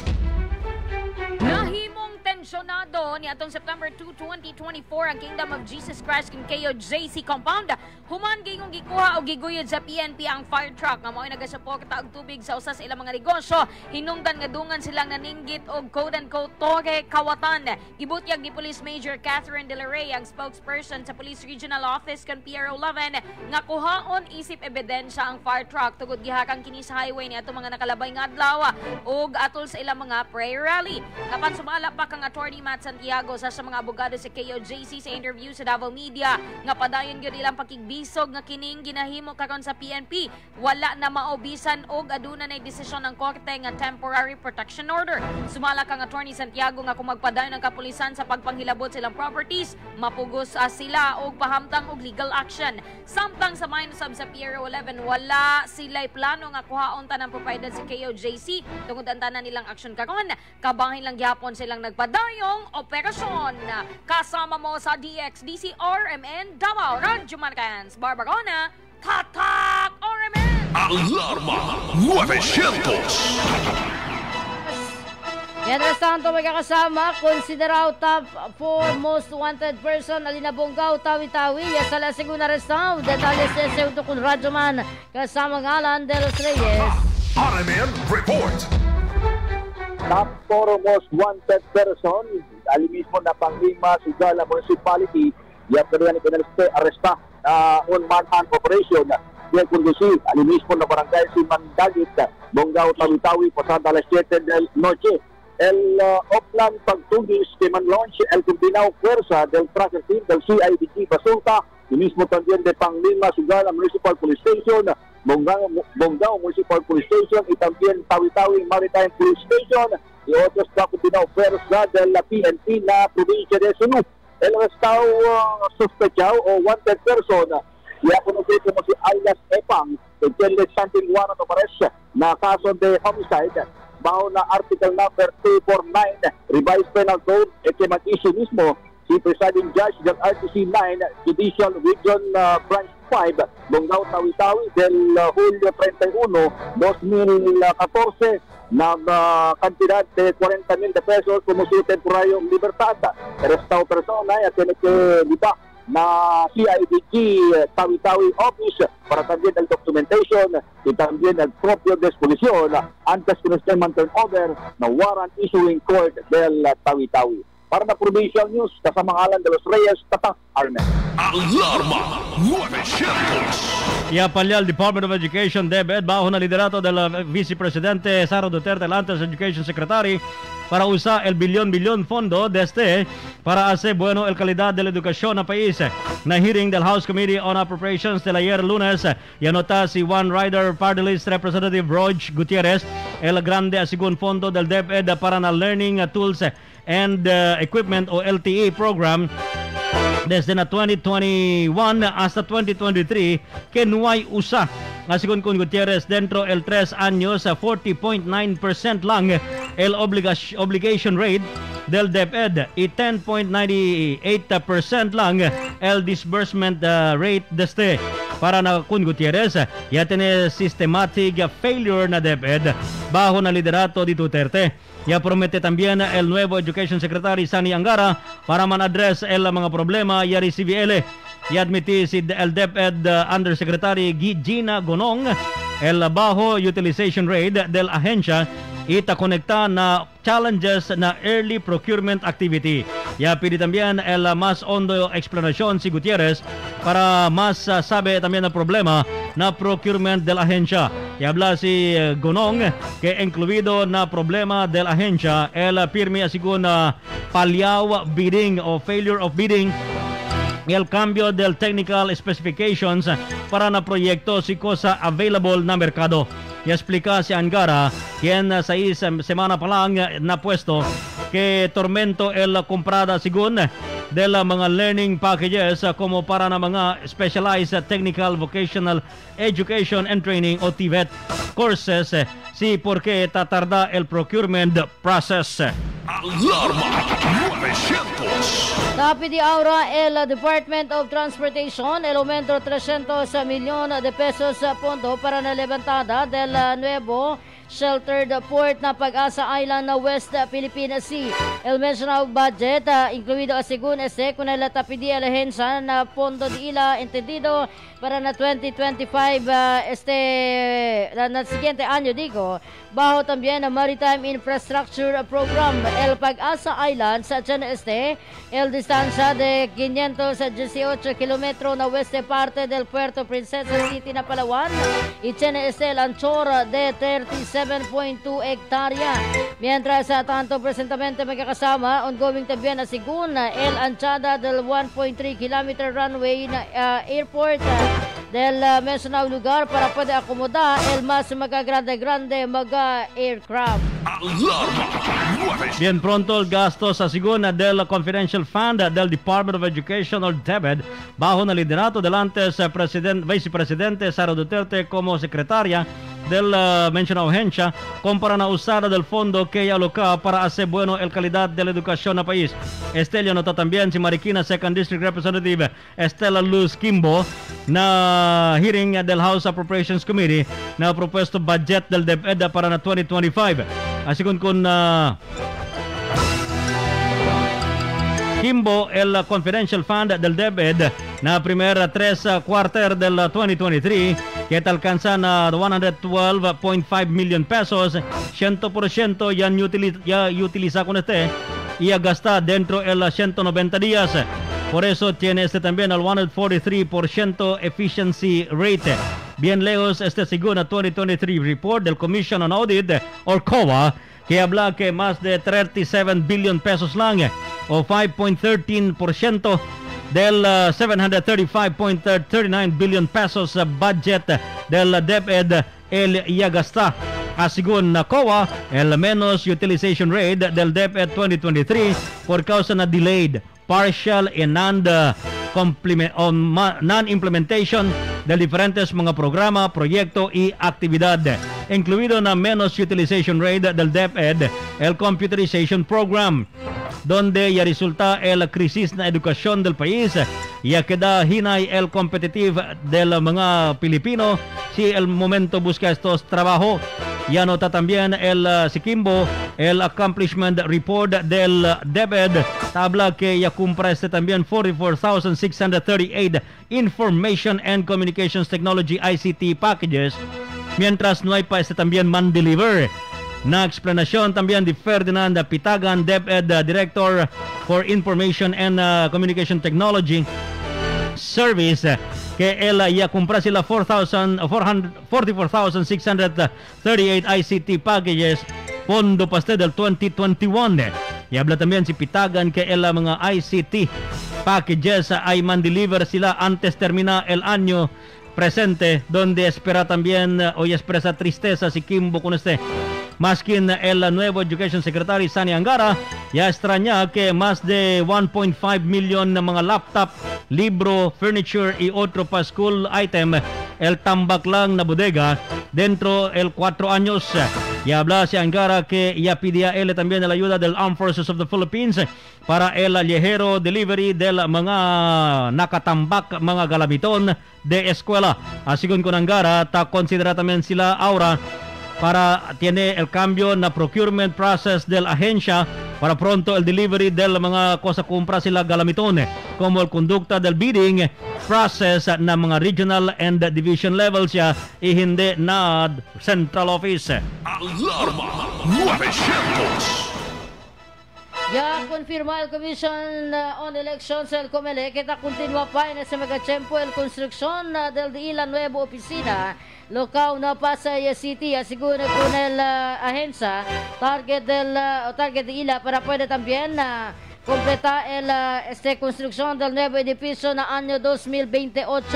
Nahimong tensyonado ni atong September 2, 2024 ang Kingdom of Jesus Christ king KOJC compound. Human gayong gikuha o giguyod sa PNP ang fire truck nga mao'y nagasuporta og tubig sa usa sa ilang mga negosyo. Hinungdan nga dungan silang naninggit og quote-unquote Torre Kawatan. Gibutyag ni Police Major Catherine De La Rey, ang spokesperson sa Police Regional Office kan PR11, nga kuhaon isip ebidensya ang fire truck tugod gihakang kini sa highway ni atong mga nakalabay nga adlaw og atol sa ilang mga prayer rally. Kapan sumala pa kang Attorney Matt Santiago sa mga abogado sa KOJC sa interview sa Davao Media nga padayon gyud ilang pakigbisog nga kining ginahimo karon sa PNP wala na maobisan og aduna nay desisyon ng korte nga temporary protection order. Sumala kang Attorney Santiago nga kung magpadayon ang kapulisan sa pagpanghilabot silang properties, mapugos sila og pahamtang og legal action. Samtang sa minus sub sa PR11 wala sila'y plano nga kuhaon tanang provided sa KOJC tungod ang tanan nilang action karon. Kabahin lang gihapon silang nagpadayong operasyon. Kasama mo sa DXDC RMN Davao, Radyo Marcans Barbarona, Tatak RMN. Alarma 900. Mientras tanto, may kakasama, konsiderado top 4 most wanted person, Alinabonggaw, Tawi-Tawi, sa segunda arrestado. Detalles sa segundo con Radyo Man, kasama ngalan de los Reyes. RMN Report. Top 4 most wanted person, ali mismo na Panglima Sugala Municipality, ya pero yan arresta on manhunt operation. Yan conducive, ali mismo na barangay si Mandagit, Bonggao, Tawi-Tawi, pasada alas 7 del noche. El Oplan Pagtugis que man launch el combinado fuerza del tracker team del CIDG Basulta, y mismo también de Panglima Sugala Municipal Police Station, Bonggao Municipal Police Station y también Tawi-Tawi Maritime Police Station y otros combinado fuerza de la PNP na provincia de Sulu. El arrestado sospechado o wanted person ya conocido como si Aylas Epang, el Chile Santilguano Tomares, na kaso de homicide bajo na article number 249 revised penal code que mag-issue mismo si Presiding Judge ng RTC 9 Judicial Region Branch 5, Longgaw, Tawi-Tawi, del Hulyo 31, 2014, ng kantidad de 40,000 pesos como su temporario libertad. Arrestado persona at liba na CIDG Tawi-Tawi Office para también el documentation y también el propio disposición antes que no esté turnover na warrant issuing court del Tawi-Tawi. Para na Provincial News, kasamangalan de los Reyes, Tata Arnel. Alarma 900. Y apalya al Department of Education, DepEd, bajo na liderato del Vice-Presidente Sara Duterte, el antes Education Secretary, para usar el billion fondo desde para hacer bueno el calidad de la educación na país. Na hearing del House Committee on Appropriations del ayer lunes, y anota si One Rider Party List Representative Roge Gutierrez, el grande asigun fondo del DepEd para na Learning Tools and Equipment o LTE program desde na 2021 hasta 2023 que no hay usa. Asigun con Gutierrez, dentro el 3 años 40.9% lang el obligation rate del DepEd y 10.98% lang el disbursement rate desde para na kun Gutierrez. Ya tiene systematic failure na DepEd bajo na liderato di Duterte. Ya promete también el nuevo Education Secretary Sani Angara para man-address el mga problema ya recibile. Y admití si el DepEd Undersecretary Gina Gonong el bajo utilization rate del ahensya ita conecta na challenges na early procurement activity. Ya pidi también el más hondo explanation si Gutierrez para más sabe también el problema na procurement del ahensya. Y habla si Gonong que incluido na problema del ahensya el pirmi asigun palyaw bidding o failure of bidding el cambio del technical specifications para na proyekto si cosa available na merkado. Y explica si Angara, quien 6 semana pa lang na puesto que tormento el comprada sigun de la mga learning packages como para na mga specialized technical vocational education and training o TVET courses si porque tatarda el procurement process. Alarma 900. Tapi di aura el Department of Transportation el aumento 300 milyon de pesos pondo para na levantada del nuevo sheltered port na Pag-asa Island na West Philippine Sea. El mencionado budget incluido asigun con el tapidi alahensa na pondo di ila entendido para na 2025 na siguiente año digo. Bajo también el Maritime Infrastructure Program el Pag-asa Island sa China Este el distancia de 518 kilómetros na weste parte del Puerto Princesa City na Palawan y China Este el anchor de 37.2 hektarya. Mientras tanto presentamente magkakasama ongoing también na sigun el anchada del 1.3 kilometer runway na airport del mencionado lugar para poder acomodar el más grande aircraft. Bien pronto el gasto sa sigun del Confidential Fund del Department of Education o DepEd bajo na liderato del antes Vice-Presidente Sara Duterte como secretaria del mencionado agencia para na usada del fondo que aloca para hacer bueno el calidad de la educación na país. Estelio nota también si Marikina 2nd District Representative Estela Luz Kimbo na hearing del House Appropriations Committee na propuesto budget del DepEd para na 2025. Asigun kun Kimbo el Confidential Fund del DepEd na primera 3 quarter del 2023 que alcanza na 112.5 million pesos, 100% ya utiliza con y gasta dentro el 190 días. Por eso tiene también el 143% efficiency rate. Bien lejos según el 2023 report del Commission on Audit or COA que habla que más de 37 billion pesos lang o 5.13% del 735.39 billion pesos budget del DepEd el gasta. Asigun na COA, el menos utilization rate del DepEd 2023 por causa na delayed, partial and non-implementation de diferentes mga programa, proyekto y actividad. Incluido na menos utilization rate del DepEd, el computerization program. donde ya resulta el crisis na edukasyon del país, ya queda hinay el competitive del mga Pilipino si el momento busca estos trabajo. Ya nota también el Sikimbo el accomplishment report del DepEd, tabla que ya cumpra también 44,638 Information and Communications Technology ICT packages, mientras no hay pa también man-deliver. Na explanasyon también de Ferdinand Pitagan, DepEd Director for Information and Communication Technology Service, que él ya compra sila 44,638 ICT packages pondo paste del 2021. Y habla también si Pitagan que el mga ICT packages ay man-deliver sila antes termina el año presente, donde espera también hoy expresa tristeza si Kimbo con Maskin el nuevo Education Secretary Sani Angara, ya extraña que más de 1.5 million na mga laptop, libro, furniture y otro pa school item el tambak lang na bodega dentro el 4 años. Y habla si Angara que ya pidía él también la ayuda del Armed Forces of the Philippines para el ligero delivery del mga nakatambak mga galamiton de eskwela. Asigon con Angara, ta considera también sila aura para tiene el cambio na procurement process del agencia para pronto el delivery del mga cosa compra sila galamiton, como el conducta del bidding process na mga regional and division levels ya y hindi na central office. Alarma 900. Ya confirma el Commission on Elections el COMELEC que continua pa en ese megatiempo el construcción del de la nueva oficina local na Pasay City, según con el agencia target de ila para puede también completa construcción del nuevo edificio na año 2028.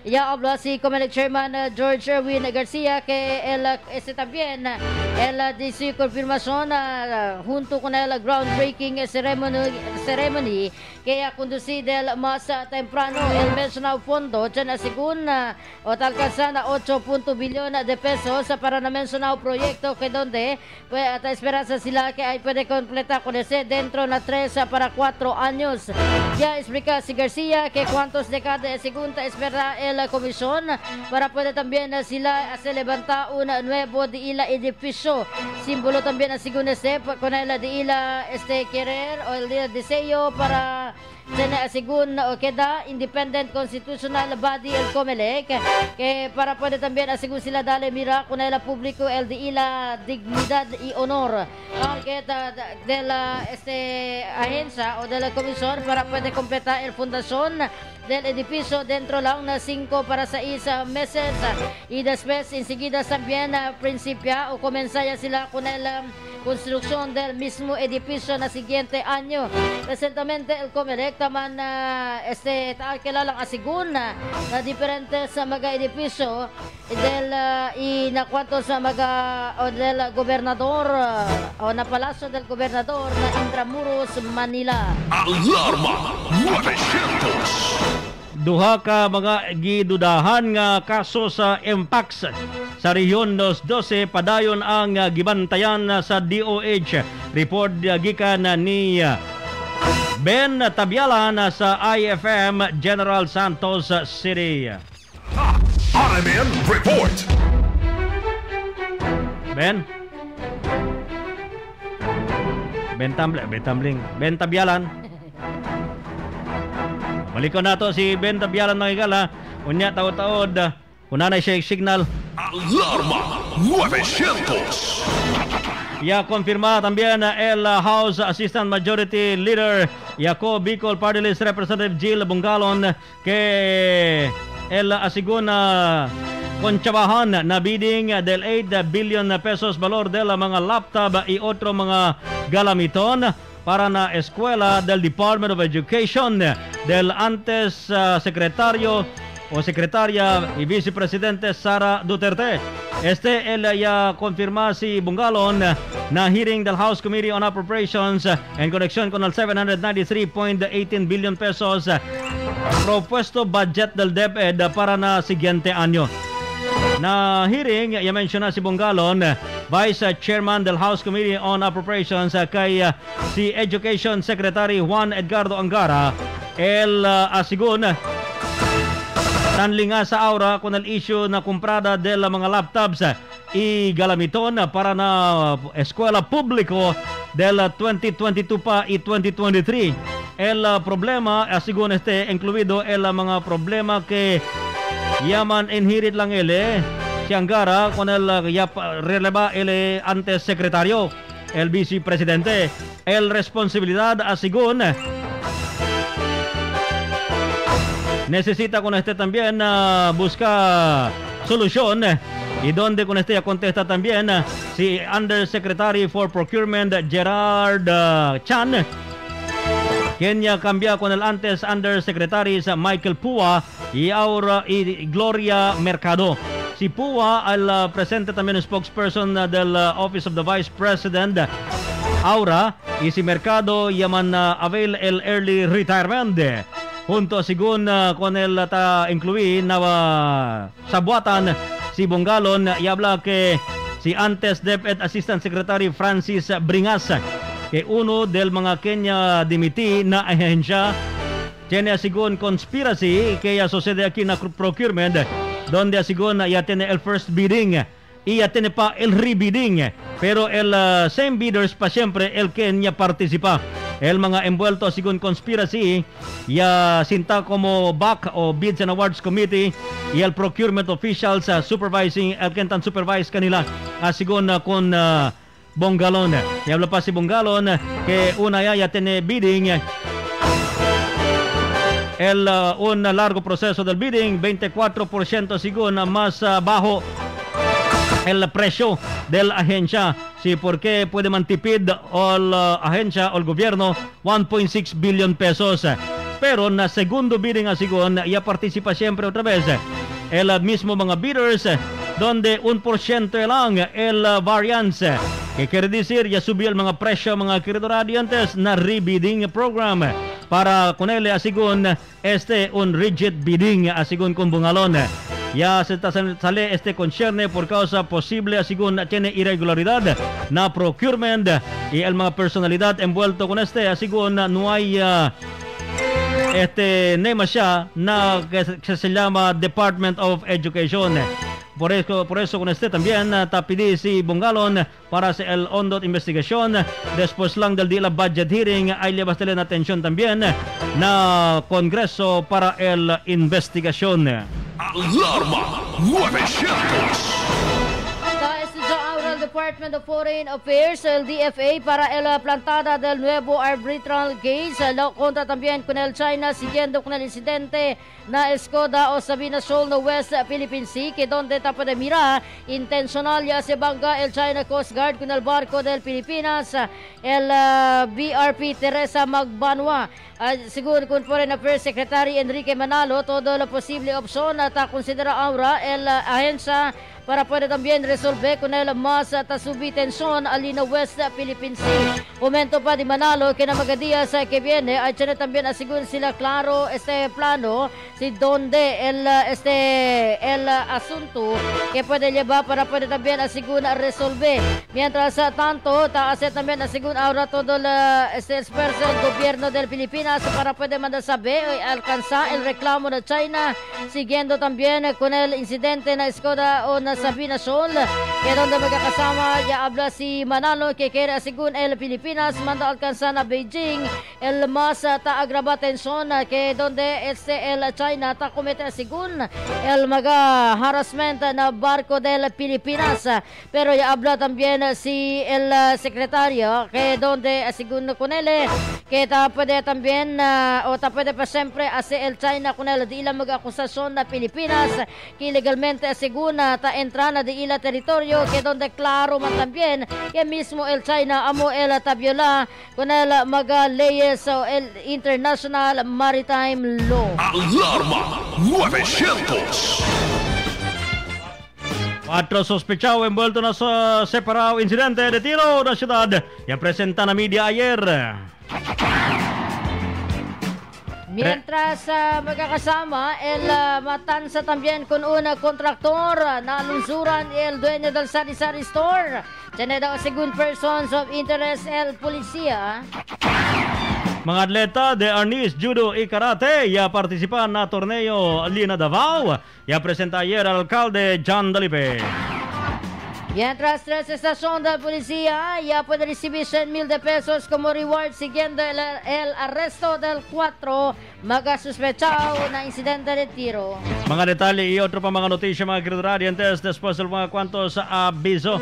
Ya habla si COMELEC Chairman George Erwin Garcia que también dice confirmación junto con el groundbreaking ceremony que conducido más temprano el mencionado fondo dyan según alcanza na 8 billion de pesos para na mencionado proyecto que donde at esperanza sila que ay pwede completa con ese dentro na 3 para 4 años. Ya explica si Garcia que cuántos décadas segunda espera el comisión para puede también sila se levanta un nuevo de ila edificio, símbolo también según step con el de ila querer o el deseo para según queda independent constitutional body el COMELEC que para puede también según sila dale mira con el público el de ila dignidad y honor target de la agencia o de la comisión para puede completar el fundación del edificio dentro lang na 5 para 6 meses y después enseguida también principia o comienza ya sila con la construcción del mismo edificio na siguiente año. Recientemente el COMELEC taman taal kilalang asigun na diferentes mga edificio del na kwanto sa mga o del gobernador o na palasyo del gobernador na Intramuros, Manila. Alarma 900. Duha ka mga gidudahan nga kaso sa MPAX sa Rehiyon 12 padayon ang gibantayan sa DOH. Report gikan ni Ben Tabialan sa IFM General Santos City. RMN Report. Ben Tabialan. Malikon nato si Ben Tabialan ng igala. Unya taod-taod. Unanay siya signal. Alarma 900. Ya confirma también el House Assistant Majority Leader Yako Bicol Party List Representative Jill Bungalon que el asiguna kontrabahan na bidding del 8 billion pesos valor del mga laptop y otro mga galamiton para na eskwela del Department of Education del antes secretario o secretaria y vicepresidente Sara Duterte. El ya confirma si Bungalon na hearing del House Committee on Appropriations en conexión con el 793.18 billion pesos propuesto budget del DepEd para na siguiente año. Na hearing, ya menciona si Bungalon Vice Chairman del House Committee on Appropriations kay si Education Secretary Juan Edgardo Angara asigon tanlinga sa Aura con el issue na comprada del mga laptops y galamiton para na eskwela publiko del 2022 pa y 2023. El problema asigon incluido el mga problema que yaman inherit lang si Angara con el releva el antes secretario, el vicepresidente. El responsabilidad asigon necesita con también buscar solución y donde con ya contesta también si Undersecretary for Procurement Gerard Chan, quien ya cambia con el antes Undersecretary Michael Pua y ahora Gloria Mercado. Si Pua, al presente también spokesperson del Office of the Vice President Aura, y si Mercado yaman avail el early retirement. Junto sigun con el incluí na sabuatan si Bongalon y habla que si antes Deputy Assistant Secretary Francis Bringas que uno del mga Kenya dimiti na ahensya tiene sigun conspiracy que ya sucede aquí na procurement donde sigun ya tiene el first bidding y ya tiene pa el rebidding pero el same bidders pa siempre el Kenya participa. El mga envuelto sigun conspiracy ya sinta como BAC o Bids and Awards Committee y el procurement officials supervising el kentan supervise kanila asigun con Bongalon. Y habla pa si Bongalon que una ya tiene bidding un largo proceso del bidding 24% sigun más bajo el precio del agencia. Sí, porque puede mantipid el agencia o el gobierno 1.6 billion pesos. Pero na segundo bidding asigon, ya participa siempre otra vez el mismo mga bidders donde 1% lang el variance. Que quiere decir, ya subió el mga presyo mga kiridoradiantes na rebidding program para con él asigon un rigid bidding asigon con Bongalon. Ya se sale concierne por causa posible asigun tiene irregularidad na procurement y el mga personalidad envuelto con asigun no hay nema siya na que se llama Department of Education. Por eso con también tapidi si Bongalon para hacer el on-dot investigación. Después lang del día budget hearing ay lebas tele na atención también na Kongreso para el investigación. Alarma 900. Department of Foreign Affairs, el DFA, para la plantada del nuevo arbitral case contra también con el China, siguiendo con el incidente na Escoda o Sabina Shoal no West Philippine Sea, que donde tapa de mira intencional ya se banga el China Coast Guard con el barco del Pilipinas, el BRP Teresa Magbanwa. Según con Foreign Affairs Secretary Enrique Manalo, todo lo posible opción hasta considera ahora el agencia para poder también resolver con el más tasubi tensión al Lino West Philippine Sea. Momento pa di Manalo que na mga días que viene ay tiene también asiguro sila claro plano si donde el asunto que puede llevar para poder también asiguro resolver. Mientras tanto, hace también asiguro ahora todo el esfuerzo del gobierno del Pilipinas para poder mandar saber y alcanzar el reclamo de China, siguiendo también con el incidente na Escoda o na Sabina Shoal, que donde magkakasama ya habla si Manalo que quiere según el Pilipinas manda alcanzar na Beijing el más agrava tensión que donde el China ta comete según el maga harassment na barco del Pilipinas. Pero ya habla también si el secretario que donde según con él que ta puede también o ta puede pa siempre hacer el China con él di ilang mag-akusasyon na Pilipinas que legalmente según ta entrada de ila territorio que donde claro man también que mismo el China amo el tabiola con el maga leyes o el international maritime law. Alarma 900. 4 sospechados envueltos en un separado incidente de tiro en la ciudad. Ya presentan a media ayer. Mientras magkakasama, el matanza también con una kontraktor na lunsuran el dueño del Sari-Sari Store. Tiene daw según persons of interest el policía. Mga atleta de Arnis, Judo y Karate ya participan na torneo Lina Davao. Ya presenta ayer al alcalde John Dalipe. Mientras tres estación de policía ya puede recibir 100,000 de pesos como reward siguiendo el arresto del 4 magasuspechado na insidente de tiro. Mga detalye y otro pa mga notisya mga queridos radiantes después del mga cuantos aviso.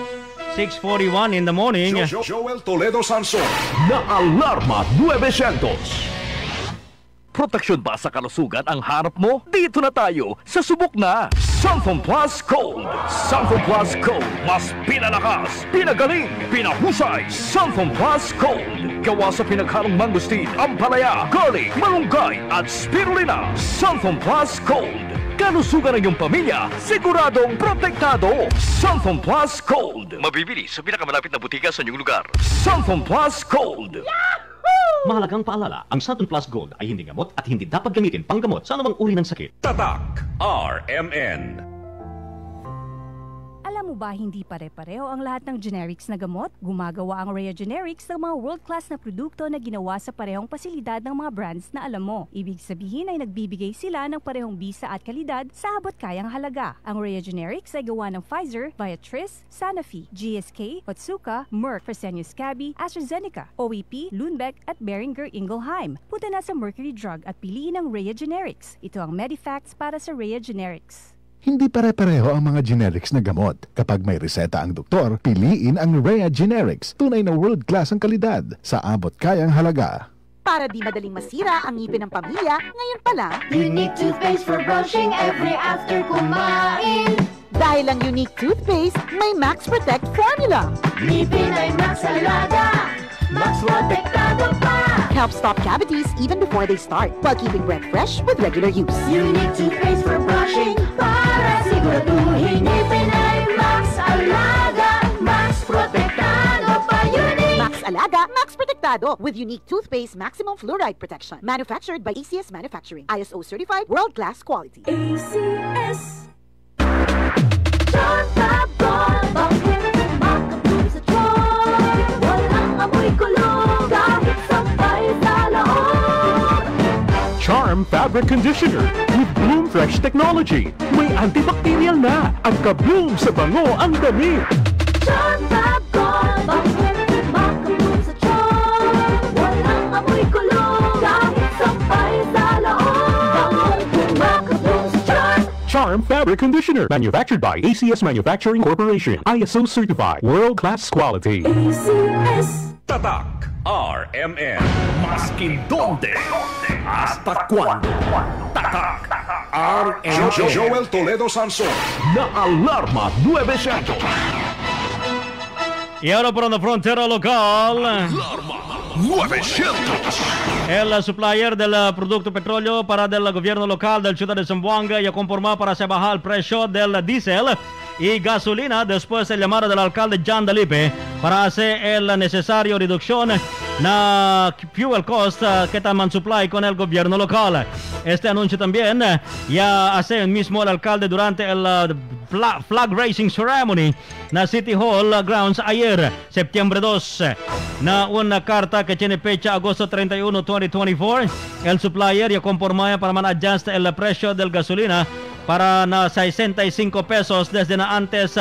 6:41 in the morning. Joel Toledo Sanson. Na Alarma 900. Proteksyon ba sa kalusugan ang harap mo? Dito na tayo sa subok na Sunfoam Plus Gold. Sunfoam Plus Gold. Mas pinalakas, pinagaling, pinahusay. Sunfoam Plus Gold. Gawa sa pinaghalong mangustin, ampalaya, garlic, malunggay at spirulina. Sunfoam Plus Gold. Kalusugan ng iyong pamilya, siguradong protektado. Sunfoam Plus Gold. Mabibili sa pinakamalapit na butika sa inyong lugar. Sunfoam Plus Gold. Mahalagang paalala, ang Sunfoam Plus Gold ay hindi gamot at hindi dapat gamitin panggamot sa anumang uri ng sakit. Tatak RMN. Alam mo ba hindi pare-pareho ang lahat ng generics na gamot? Gumagawa ang Rhea Generics ng mga world-class na produkto na ginawa sa parehong pasilidad ng mga brands na alam mo. Ibig sabihin ay nagbibigay sila ng parehong bisa at kalidad sa abot-kayang halaga. Ang Rhea Generics ay gawa ng Pfizer, Viatris, Sanofi, GSK, Otsuka, Merck, Fresenius Kabi, AstraZeneca, OEP, Lundbeck at Boehringer Ingelheim. Punta na sa Mercury Drug at piliin ang Rhea Generics. Ito ang Medifacts para sa Rhea Generics. Hindi pare-pareho ang mga generics na gamot. Kapag may reseta ang doktor, piliin ang Rhea Generics. Tunay na world-class ang kalidad sa abot-kayang halaga. Para di madaling masira ang ngipin ng pamilya, ngayon pa lang, Unique toothpaste for brushing every after kumain. Dahil ang Unique toothpaste, may Max Protect formula. Ngipin ay Max Alaga, Max Protektado pa. Helps stop cavities even before they start, while keeping breath fresh with regular use. Unique toothpaste for brushing, para siguraduhin ngipin ay Max Alaga, Max Protektado pa. Unique Max Alaga, Max Protektado with Unique toothpaste maximum fluoride protection. Manufactured by ACS Manufacturing. ISO certified world-class quality. ACS. John Tabon, bakit makapulong sa John? Walang amoy kulong, kahit sampay sa loob. Charm Fabric Conditioner with Bloom Fresh Technology. May antibacterial na ang ka-bloom sa bango ang damit. John Tabon, bakit makapulong sa John? Walang amoy kulong, kahit sampay sa loob. Makapulong sa John. Charm Fabric Conditioner. Manufactured by ACS Manufacturing Corporation. ISO certified. World-class quality. ACS. Tatak RMN. Maskin donde, hasta cuando. Tatak RMN. Joel Toledo Sanson. Na Alarma 900. Y ahora por la frontera local. Alarma 900. El supplier del producto petróleo para del gobierno local del ciudad de Zamboanga ya conformó para se bajar el precio del diésel y gasolina después del llamado del alcalde John Dalipe para hacer el necesario reducción na fuel cost que también supply con el gobierno local. Este anuncio también ya hace el mismo el alcalde durante el flag raising ceremony na City Hall grounds ayer, Septiembre 2. Na una carta que tiene fecha agosto 31, 2024, el supplier ya conformaba para man-adjust el precio del gasolina para na 65 pesos desde na antes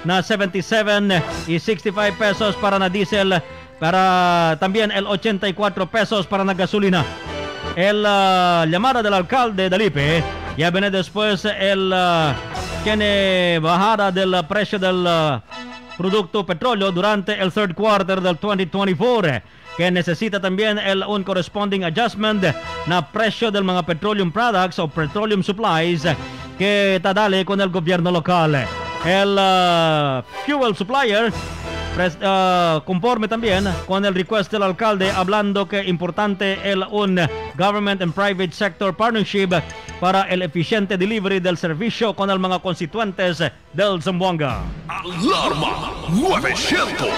na 77 y 65 pesos para na diesel, para también el 84 pesos para na gasolina. El llamada del alcalde Dalipe ya viene después el tiene bajada del precio del producto petróleo durante el third quarter del 2024, que necesita también un corresponding adjustment na precio del mga petroleum products o petroleum supplies que tadale con el gobierno local. El fuel supplier conforme también con el request del alcalde, hablando que importante un government and private sector partnership para el eficiente delivery del servicio con el mga constituentes del Zamboanga. Alarma 900.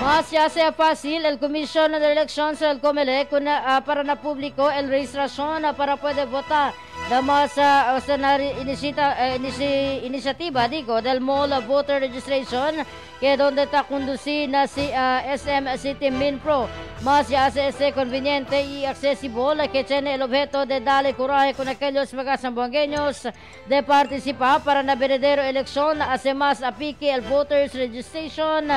Más ya sea fácil el Comisión de Elecciones del Comelec para na publiko el registrasyon para puede votar na mas inisiativa del mall voter registration que donde está conducir na si SM City Minpro. Más ya se conveniente y accesible que tiene el objeto de darle coraje con aquellos mga sambuangueños de participar para na verdadero elección, hace más apique el voters registration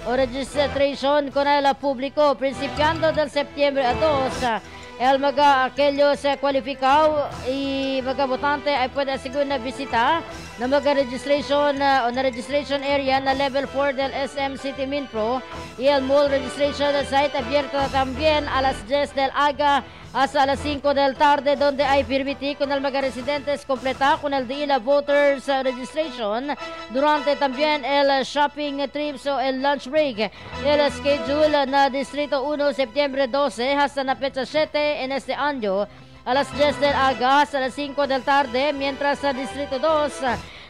o registration con el público principiando del septiembre a 2. El aquellos cualificado y mga botante ay pwede siguro na bisita na mga registration o na registration area na level 4 del SM City Minpro y el mall registration site abierto también a las 10 del aga hasta las 5 del tarde donde hay permiti con el mga residentes completa con el día voters registration durante también el shopping trips o el lunch break. El schedule na Distrito 1 Septiembre 12 hasta na fecha 7 en este año a las 10 del aga hasta las 5 del tarde, mientras sa Distrito 2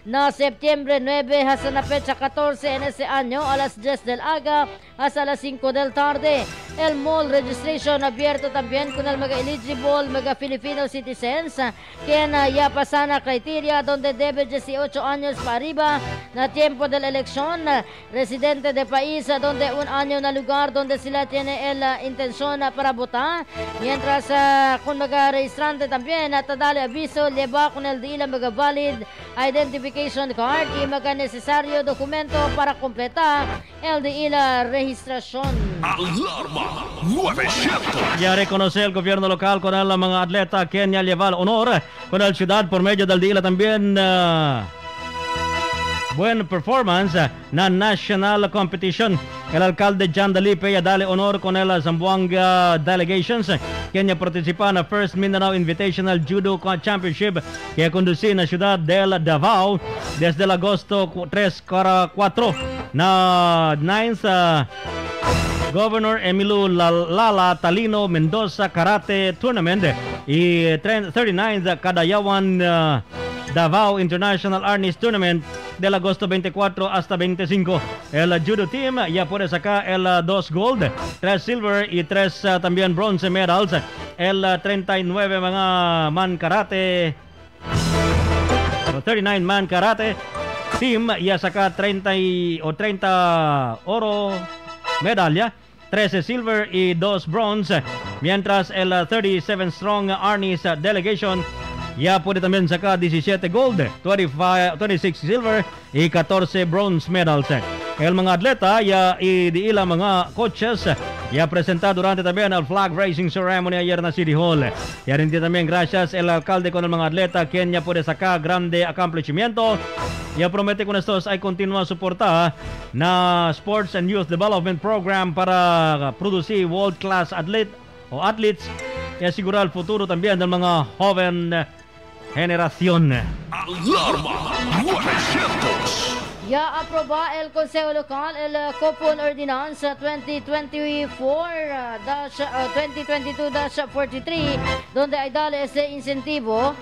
na Septiembre 9 hasta na fecha 14 en este año a las 10 del aga hasta las 5 del tarde. El mall registration abierto también con el mga eligible mga Filipino citizens que ya pasan na criteria donde debe 18 años para arriba na tiempo de la elección, residente de país donde un año na lugar donde sila tiene la intención para votar, mientras con mga registrante también tadali aviso lleva con el dila mga valid identification card y mga necesaryo dokumento para completar el dila registrasyon. Alarma 900. Ya reconoce el gobierno local con el mga atleta Kenya llevar honor con el ciudad por medio del dila también buen performance na national competition. El alcalde John Dalipe ya dale honor con el Zamboanga delegations. Kenya participa na First Mindanao Invitational Judo Championship que conduce na ciudad del Davao desde el agosto 3-4 na 9th Governor Emilio Lala Talino Mendoza Karate Tournament y 39th Kadayawan Davao International Arnis Tournament del agosto 24 hasta 25. El judo team ya puede sacar el 2 gold, 3 silver y 3 también bronze medals. El 39 mga man karate 39 man karate team ya saca 30 oro medalla, 13 silver y 2 bronze, mientras el 37 strong Arnis delegation ya puede también sacar 17 gold, 26 silver y 14 bronze medals. El mga atleta ya idiila mga coaches ya presentado durante también el flag raising ceremony ayer na City Hall. Ya rin también gracias el alcalde con el mga atleta quien ya puede sacar grande accomplishmento. Ya promete con estos ay continua suporta na Sports and Youth Development Program para producir world class athletes y asegurar el futuro también del mga joven generación. Alarma 900. Ya aproba el Consejo Local el Copon Ordinance 2022-43 donde hay dale ese incentivo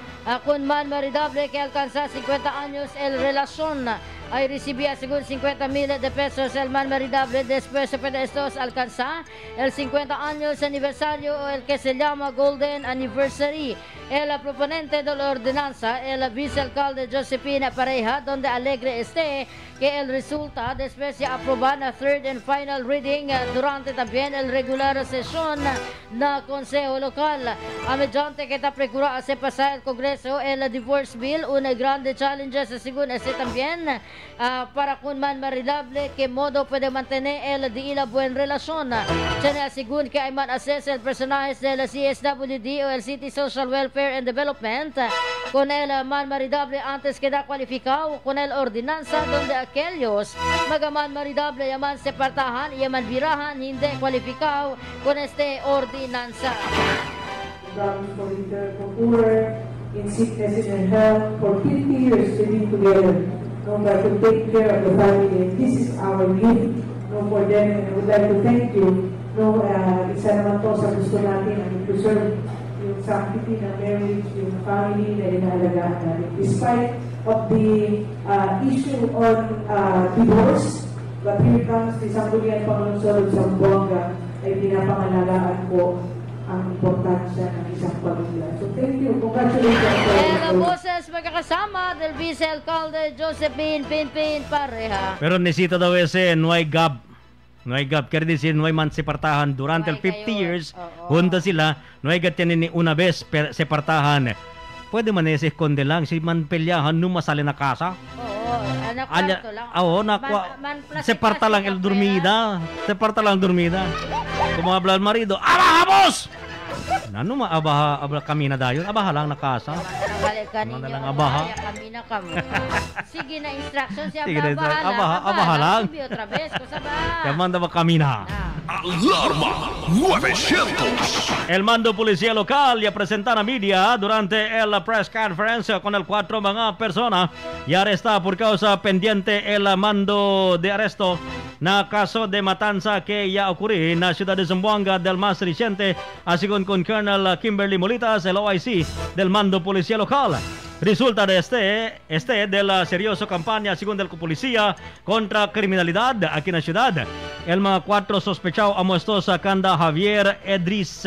con man maridable que alcanza 50 años el relación ay recibía según 50,000 de pesos el man maridable. Después de estos alcanza el 50 años aniversario o el que se llama Golden Anniversary. El proponente de la ordenanza, el vicealcalde Josephine Pareja, donde alegre esté que el resulta después de aprobar la third and final reading durante también el regular session na Consejo Local. A mediante que está procura hacer pasar el Congreso el divorce bill, una grande challenge según ese también para kung man maridable que modo puede mantener el de la buena relación. Tiene según que hay man assess el personajes de la CSWD o el City Social Welfare and Development con el man maridable antes que da cualificado con el ordenanza donde aquellos magaman maridable yaman separtahan yaman birahan hindi cualificado con este ordenanza. For poor, in sickness and in health, for 50 years living together, to take care of the family, and this is our gift for them, and I would like to thank you. Isa naman to sa gusto natin ang preserve yung sanctity ng marriage, yung family na inaalagaan natin. Despite of the issue on divorce. But here comes the Sangguniang Pangunasolog Zamboanga ay pinapangalagaan po ang importansya ng isang pamilya. So thank you. Congratulations. And boses magkakasama del Vice-Alcalde Josephine Pinpin Pareha. Pero necesito daw ese no hay gap. No hay gap. Quiere decir, no hay man separtahan. Durante el 50 years, juntos sila, no hay gat yan ni una vez separtahan. Pwede man ese esconde lang. Si man pelyahan, no masali na kasa. Nakwarto lang. Oo, separta lang el dormida. Separta lang dormida. Kung mga habla marido, abaha boss! Ano maabaha kami na dayon? Abaha lang na kasa. Ano lang abaha? Kami na kamo. Sige na instruction siya. Abaha lang. Otra vez, kaya manda ba kami na? Alarma 900. El mando policía local ya presenta a media durante el press conference con el 4 mga persona y arresta por causa pendiente el mando de arresto na caso de matanza que ya ocurrió en la ciudad de Zamboanga del más reciente, así con Colonel Kimberly Molitas, el OIC del mando policía local. Resulta de de la seriosa campaña, según del policía, contra criminalidad aquí en la ciudad. El mga 4 sospechados amuestos a Kanda Javier Edris,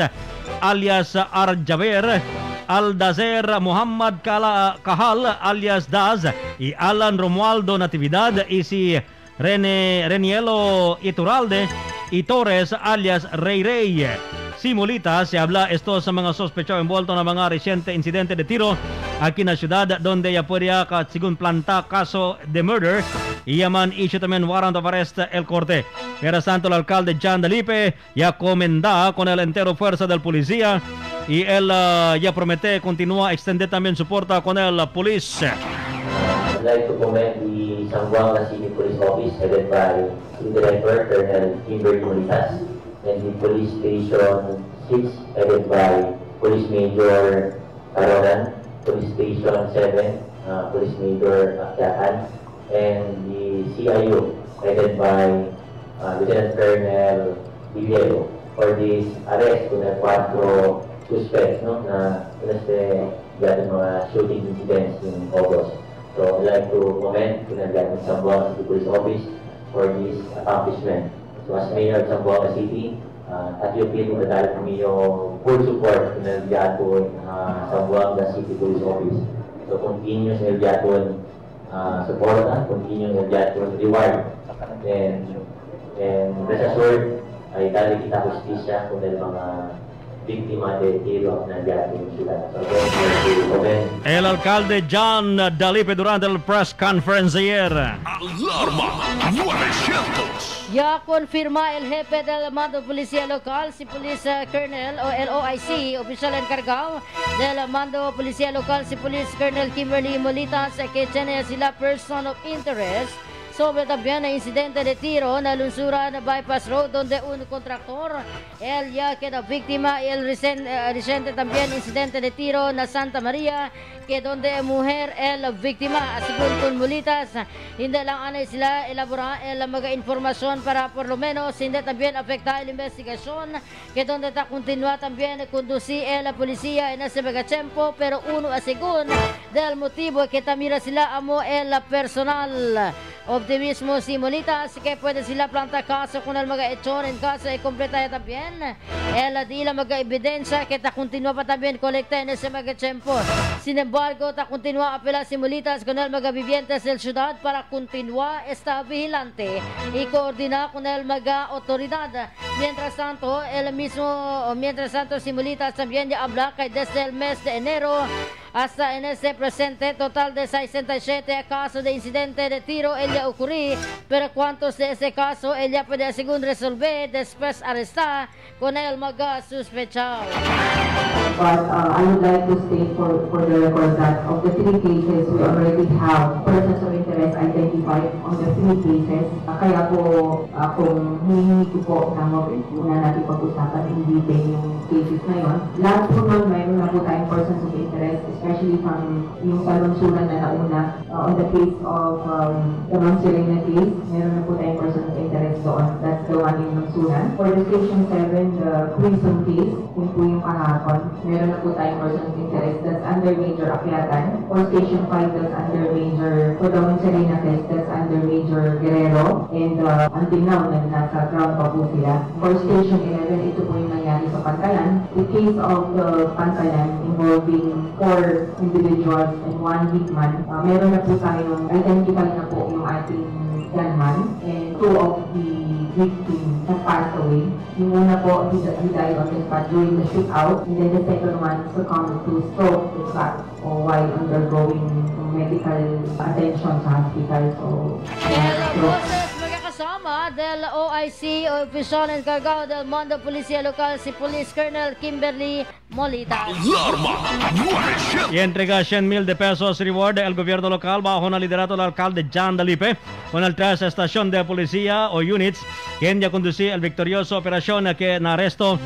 alias Arjaver, Aldazer Muhammad Kahal, alias Daz, y Alan Romualdo Natividad, y si Renielo Iturralde y Torres, alias Rey. Simulita se habla esto sa mga sospechados envueltos na mga reciente incidente de tiro aquí en la ciudad donde ya podría según planta caso de murder y llaman issue también warrant of arrest el corte. Mientras tanto, el alcalde John Dalipe ya comenda con el entero fuerza del policía y él ya promete continúa extender también soporta con el police. I'd like to commend the Zamboanga City Police Office headed by the Director Colonel Kimberly Molitas and the Police Station 6 headed by Police Major Caronan, Police Station 7 Police Major Akyatan, and the CIU headed by Lieutenant Colonel Villero for this arrest to the 4 suspects na galing mga shooting incidents in August. So I'd like to commend the Zamboanga City Police Office for this accomplishment. So as Mayor of Zamboanga City, at yung pinagdadala kami yung full support ng Nilbiaton Zamboanga City Police Office. So continuous Nilbiaton support, continuous Nilbiaton reward. And rest assured, ay dali kita justisya kung dahil mga biktima de tiro na Nilbiaton sila. So el alcalde John Dalipe durante el press conference ayer. Alarma 900. Ya confirma el jefe del mando policía local, si Police Colonel o el OIC, oficial encargado del mando policía local, si Police Colonel Kimberly Molitas, que tiene sila person of interest sobre también el incidente de tiro en la lungsura de Bypass Road donde un contractor, él ya queda víctima y el reciente también incidente de tiro en Santa María que donde mujer el víctima. Según con Molitas, hindi lang anay sila elabora el mga informasyon para por lo menos hindi también afecta la investigación que donde ta continúa también conducir la policía en ese mga tiempo, pero uno asegun del motivo que tamira sila amo el personal. Optimismo si Molitas que puede sila planta caso con el mga echon en caso y completa también el di la mga evidencia que ta continúa pa también colecta en ese mga tiempo. Sin embargo, ta continúa a apelar si Molitas con el mga vivientes del ciudad para continuar esta vigilante y coordinar con el mga autoridad. Mientras tanto, si Molitas también ya habla que desde el mes de enero hasta en ese presente total de 67 casos de incidente de tiro ella ocurrió, pero cuántos de ese caso ella puede según resolver después arrestar con el mga sospechado. But I would like to state for the record that of the 3 cases, we already have persons of interest identified on the 3 cases. Kaya po, kung hihingi ko po na una natin pag-usapan in detail yung cases na yun, lahat po nun mayroon na po tayong persons of interest, especially from yung sa Lungsuran na nauna. On the case of the Mount Serena case, meron na po tayong person of interest doon. That's the one in Lungsuran. For the Station 7, the Crimson case, yun po yung kahapon, meron na po tayong person of interest. That's under Major Akyatan. For Station 5, that's under Major, for the Mount Serena case, that's under Major Guerrero. And until now, nasa ground pa po sila. For Station 11, ito po yung nangyari sa Pantalan. The case of the Pantalan involving 4 individuals and 1 hitman, meron na po tayong identify na po yung ating gunman, and 2 of the victims have passed away. Yung una po, he died on the spot during the shootout, and then the second one succumbed to stroke attack while undergoing medical attention sa hospital. So, Kasama del OIC, Oficial Encargado del Mando Policía Local, si Police Colonel Kimberly Molita. Y entrega 100,000 de pesos reward el gobierno local bajo el liderato del alcalde Jan Dalipe con el 3 estación de policía o units quien ya conducía el victorioso operación que en arresto.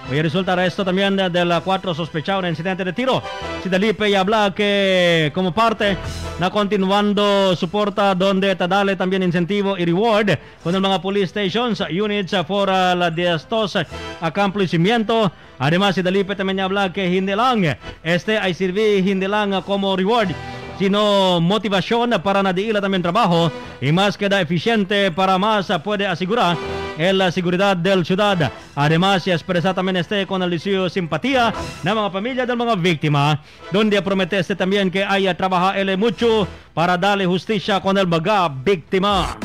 Hoy resulta arresto también de los 4 sospechados en incidente de tiro. Si Dalipe ya habla que como parte na continuando suporta donde te dale también incentivo y reward con el mga police stations, units for la de estos accomplishmiento. Además, si Dalipe también habla que hindi lang ay sirve hindi lang como reward, sino motivación para nadiila también trabajo y más queda eficiente para más puede asegurar la seguridad del ciudad. Además, se expresa también con el deseo simpatía de mga pamilya del mga víctima, donde promete también que haya trabaja mucho para darle justicia con el mga víctima.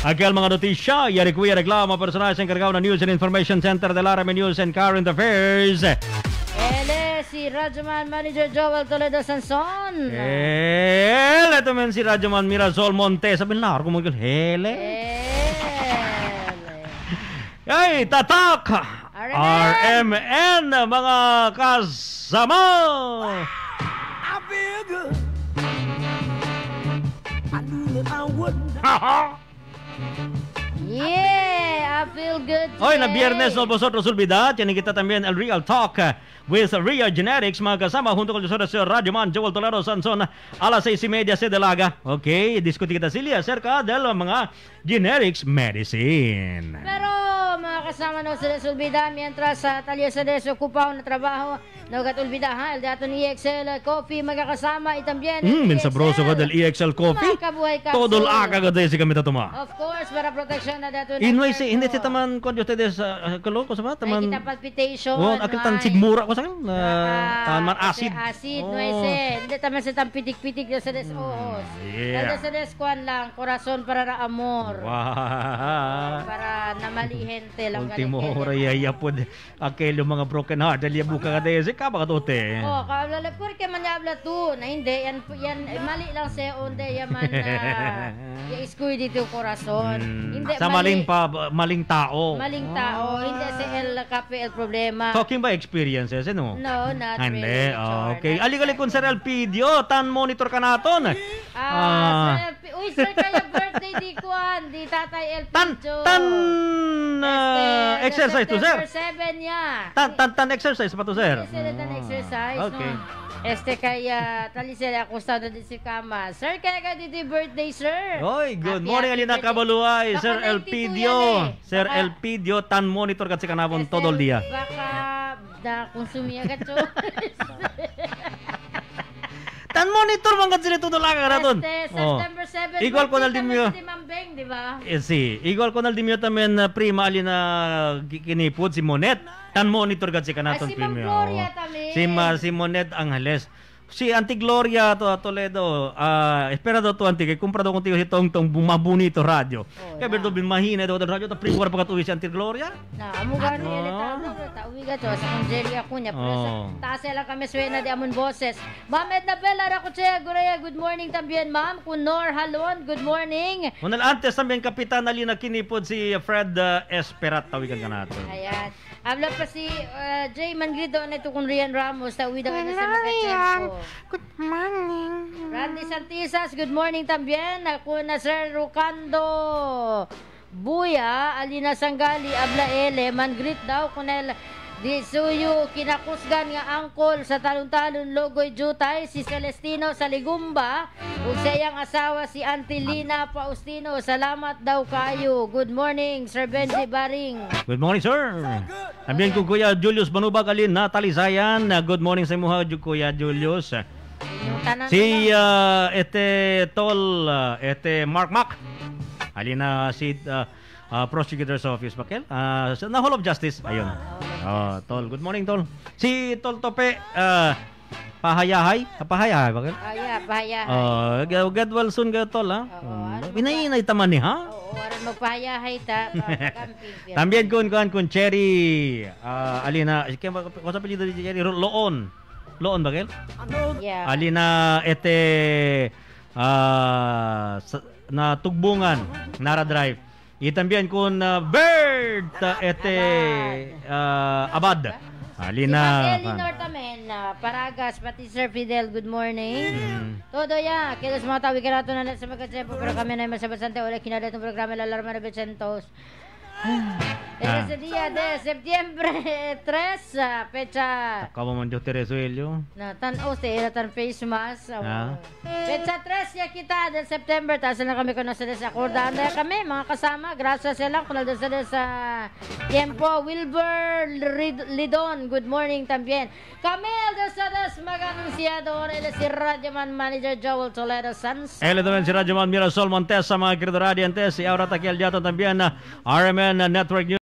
Aquí al mga notisya, yari kuya reklamo personal sa encargado ng News and Information Center del Army News and Current Affairs. Ele si Radyoman Manager Joel Toledo Sanson. Ele también si Radyoman Mirasol Monte. Sabi na ako magiging hele. Ay, tatak! RMN mga kasama! I feel good. I knew that I wouldn't. Yeah, I feel good today. Hoy na Biyernes, no vosotros olvidad, tienen kita también el Real Talk with Ria Genetics, mga kasama junto con nosotros si Radio Man Joel Toledo Sanson a las 6:30 se delaga. Okay, diskuti kita sila acerca del mga generics medicine. Pero mga kasama no sa desolbida, mientras sa talyo sa desokupaw na trabaho, no katulbida ha, el dato ni EXL Coffee magkakasama itambién. Min sabroso ko del EXL Coffee. Todo laga ko si kami tatuma. Of course, para protection na dato. Inuay si hindi si taman kon ustedes kaloko sa ba taman. Kita palpitation. Oh, akil tan sigmura ko sa kan. Taman acid. Acid no ese. Hindi taman sa tampitik-pitik sa des os. Yeah. Sa des kwan lang, corazon para ra amor. Wow. Para namalihente lang Ultimo rayaya po aquel mga broken heart dali buka ka desi ka ba katote. Oh, kablala porque manyabla tu na hindi yan mali lang sa onde yaman na ya-squid dito corazon. Hindi sa maling tao. Maling tao, hindi sa el kape el problema. Talking by experiences, no? No, not hindi. really. Okay. Ali-ali kun Sir Elpidio, tan monitor ka naton. Uy, sir, kaya birthday di kuan, di tatay Elpidio. Exercise to sir. September 7 niya. Tan exercise pa to sir. Tan exercise, okay. No? Kaya talisera acostado din si kama. Sir, kaya ka dito birthday, sir. Oy, good morning Alina Kabaluay, Sir Elpidio. Sir Elpidio, tan monitor kat si kanabon todo el día. Baka da konsumia ka to. Tan monitor man kat sila todo laga raton. September 7. Igual con el dimio. Di ba? Sí, igual con el dimio también prima Alina kinipod si Monet. Tan monitor kat si kanaton primo. Si Gloria también. Si Monet Angeles. Si Auntie Gloria to Toledo, espera do to Auntie kay kumpra do contigo si tong mabunito radio. Kaya berdo bin mahina do radio ta primo pa katuwi si Auntie Gloria. Na amo gani ta uwi ga to sa Conjeria kunya pero taase lang kami suena di amon boses. Ma'am Edna Bella Racochea Guraya, good morning también ma'am. Kunor Halon, good morning. Unal antes también Kapitan Alina kinipod si Fred Esperat tawigan kanaton. Ayan. Habla pa si Jay Mangrido na ito kung Rian Ramos na uwi daw na sa Makachenko. Good morning. Randy Santisas, good morning también. Ako na Sir Rucando Buya, Alina Sangali, Abla Ele, Mangrit daw kunel Di suyo kinakusgan nga angkol sa talon-talon Logoy Jutay si Celestino sa Ligumba ug sa iyang asawa si Auntie Lina Faustino. Salamat daw kayo. Good morning, Sir Benji Baring. Good morning, sir. Ambiyan ko Kuya Julius Banubag alin na Talisayan. Good morning sa imuha Kuya Julius. Si Mark alina si Prosecutor's Office Bakel. Na Hall of Justice. Ayun. Tol. Good morning, Tol. Si Tol Tope, pahayahay Bakel. Pahayahay. Gadwal soon ka, Tol, ha? Pinainay taman ni, ha? Oo, aron magpahayahay ta. También kun Cherry, alina, kung sa pilido ni Cherry, Loon Bakel? Yeah. Alina, na Tugbungan, Nara Drive. Itambian kun Bird Abad. Alina. Elinor tamen Paragas pati Sir Fidel, good morning. Todo ya, kilos mga tawi karato na sa magkatsepo pero kami na masabasante wala kinala itong programa Alarma 900. Ese día de septiembre 3, fecha. Acabo man yo Teresuelio. Na tan era tan face mask. Fecha 3 ya kita del September. Taas na kami kuno sa desakordahan na kami mga kasama. Gracias sa lang kuno sa tiempo. Wilbur Lidon, good morning también. Camel de Sadas mag-anunciado. Él es si Radyoman Manager Joel Toledo Sans. Él también si Radyoman Mirasol Montes sa mga querido radiantes. Y ahora takial dito también RMN Network News.